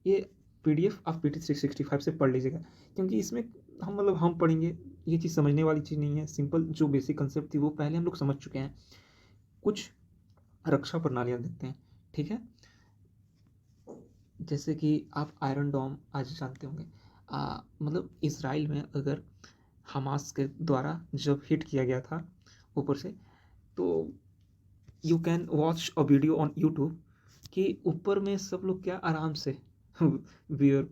ये PDF आप PT-365 से पढ़ लीजिएगा, क्योंकि इसमें हम पढ़ेंगे ये चीज़ समझने वाली चीज़ नहीं है, सिंपल जो बेसिक कंसेप्ट थी वो पहले हम लोग समझ चुके हैं। कुछ रक्षा प्रणालियाँ देखते हैं, ठीक है? जैसे कि आप आयरन डोम आज जानते होंगे। मतलब इज़राइल में अगर हमास के द्वारा जब हिट किया गया था ऊपर से, तो you can watch a video on YouTube कि ऊपर में सब लोग क्या आराम से बियर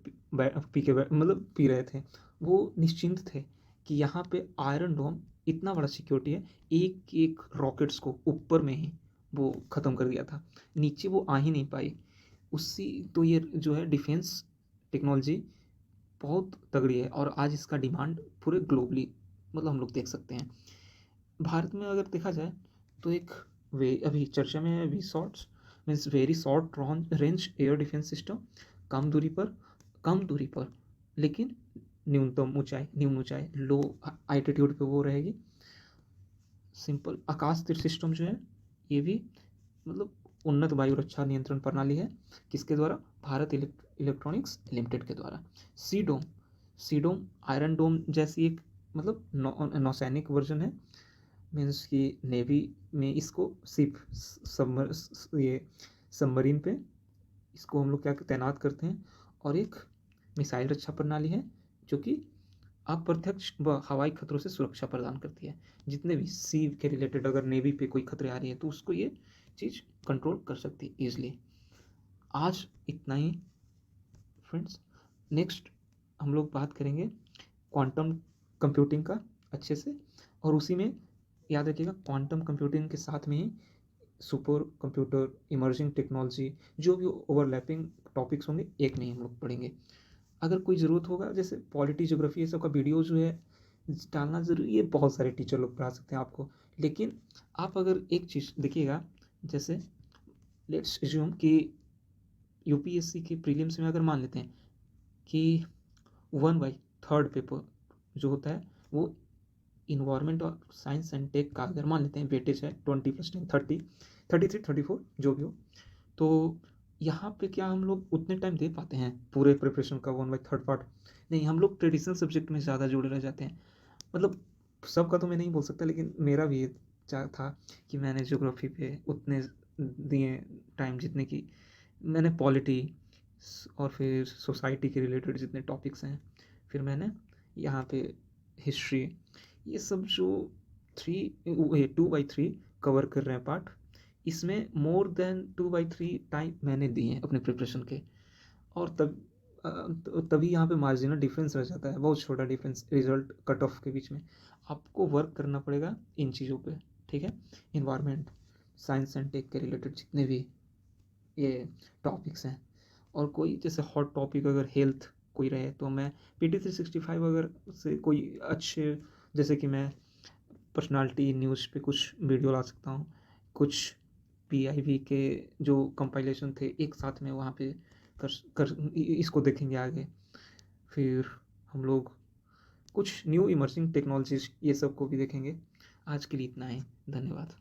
पी के मतलब पी रहे थे। वो निश्चिंत थे कि यहाँ पे आयरन डोम इतना बड़ा सिक्योरिटी है, एक एक रॉकेट्स को ऊपर में ही वो ख़त्म कर दिया था, नीचे वो आ ही नहीं पाई। उसी तो ये जो है डिफेंस टेक्नोलॉजी बहुत तगड़ी है और आज इसका डिमांड पूरे ग्लोबली मतलब हम लोग देख सकते हैं। भारत में अगर देखा जाए तो एक वे अभी चर्चा में है V shorts means very short range air defence system, कम दूरी पर लेकिन न्यून ऊंचाई लो आल्टीट्यूड पे वो रहेगी। सिंपल आकाश तीर सिस्टम जो है ये भी मतलब उन्नत वायु रक्षा नियंत्रण प्रणाली है, किसके द्वारा? भारत इलेक्ट्रॉनिक्स लिमिटेड के द्वारा। सी डोम आयरन डोम जैसी एक मतलब नौसैनिक वर्जन है, मीन्स कि नेवी में इसको सिर्फ ये सबमरीन पे इसको हम लोग क्या तैनात करते हैं। और एक मिसाइल रक्षा प्रणाली है जो कि अप्रत्यक्ष व हवाई खतरों से सुरक्षा प्रदान करती है। जितने भी सी के रिलेटेड अगर नेवी पे कोई खतरे आ रही है तो उसको ये चीज़ कंट्रोल कर सकती है ईजिली। आज इतना ही फ्रेंड्स। नेक्स्ट हम लोग बात करेंगे क्वांटम कंप्यूटिंग का अच्छे से, और उसी में याद रखिएगा क्वांटम कंप्यूटिंग के साथ में ही सुपर कंप्यूटर, इमर्जिंग टेक्नोलॉजी, जो भी ओवरलैपिंग टॉपिक्स होंगे एक में ही हम लोग पढ़ेंगे। अगर कोई ज़रूरत होगा जैसे पॉलिटी, ज्योग्राफी, ये सब का वीडियो जो है डालना ज़रूरी है, बहुत सारे टीचर लोग पढ़ा सकते हैं आपको। लेकिन आप अगर एक चीज़ देखिएगा, जैसे लेट्स एज्यूम कि यूपीएससी के प्रीलिम्स में अगर मान लेते हैं कि 1/3 पेपर जो होता है वो इन्वायरमेंट और साइंस एंड टेक का अगर मान लेते हैं वेटेज है 20+10 30 33 34 जो भी हो, तो यहाँ पे क्या हम लोग उतने टाइम दे पाते हैं पूरे प्रिपरेशन का 1/3 पार्ट? नहीं, हम लोग ट्रेडिशनल सब्जेक्ट में ज़्यादा जुड़े रह जाते हैं। मतलब सबका तो मैं नहीं बोल सकता, लेकिन मेरा भी ये था कि मैंने ज्योग्राफी पे उतने दिए टाइम जितने की मैंने पॉलिटी और फिर सोसाइटी के रिलेटेड जितने टॉपिक्स हैं, फिर मैंने यहाँ पे हिस्ट्री, ये सब जो 2/3 कवर कर रहे हैं पार्ट, इसमें मोर देन 2/3 टाइम मैंने दिए हैं अपने प्रिपरेशन के। और तभी यहाँ पे मार्जिनल डिफरेंस रह जाता है, बहुत छोटा डिफरेंस रिजल्ट कट ऑफ के बीच में। आपको वर्क करना पड़ेगा इन चीज़ों पे, ठीक है? इन्वायरमेंट, साइंस एंड टेक के रिलेटेड जितने भी ये टॉपिक्स हैं, और कोई जैसे हॉट टॉपिक अगर हेल्थ कोई रहे तो मैं PT 365 अगर से कोई अच्छे, जैसे कि मैं पर्सनालिटी न्यूज़ पे कुछ वीडियो ला सकता हूँ, कुछ PIV के जो कंपाइलेशन थे एक साथ में वहाँ पे कर इसको देखेंगे आगे। फिर हम लोग कुछ न्यू इमर्जिंग टेक्नोलॉजीज ये सब को भी देखेंगे। आज के लिए इतना ही, धन्यवाद।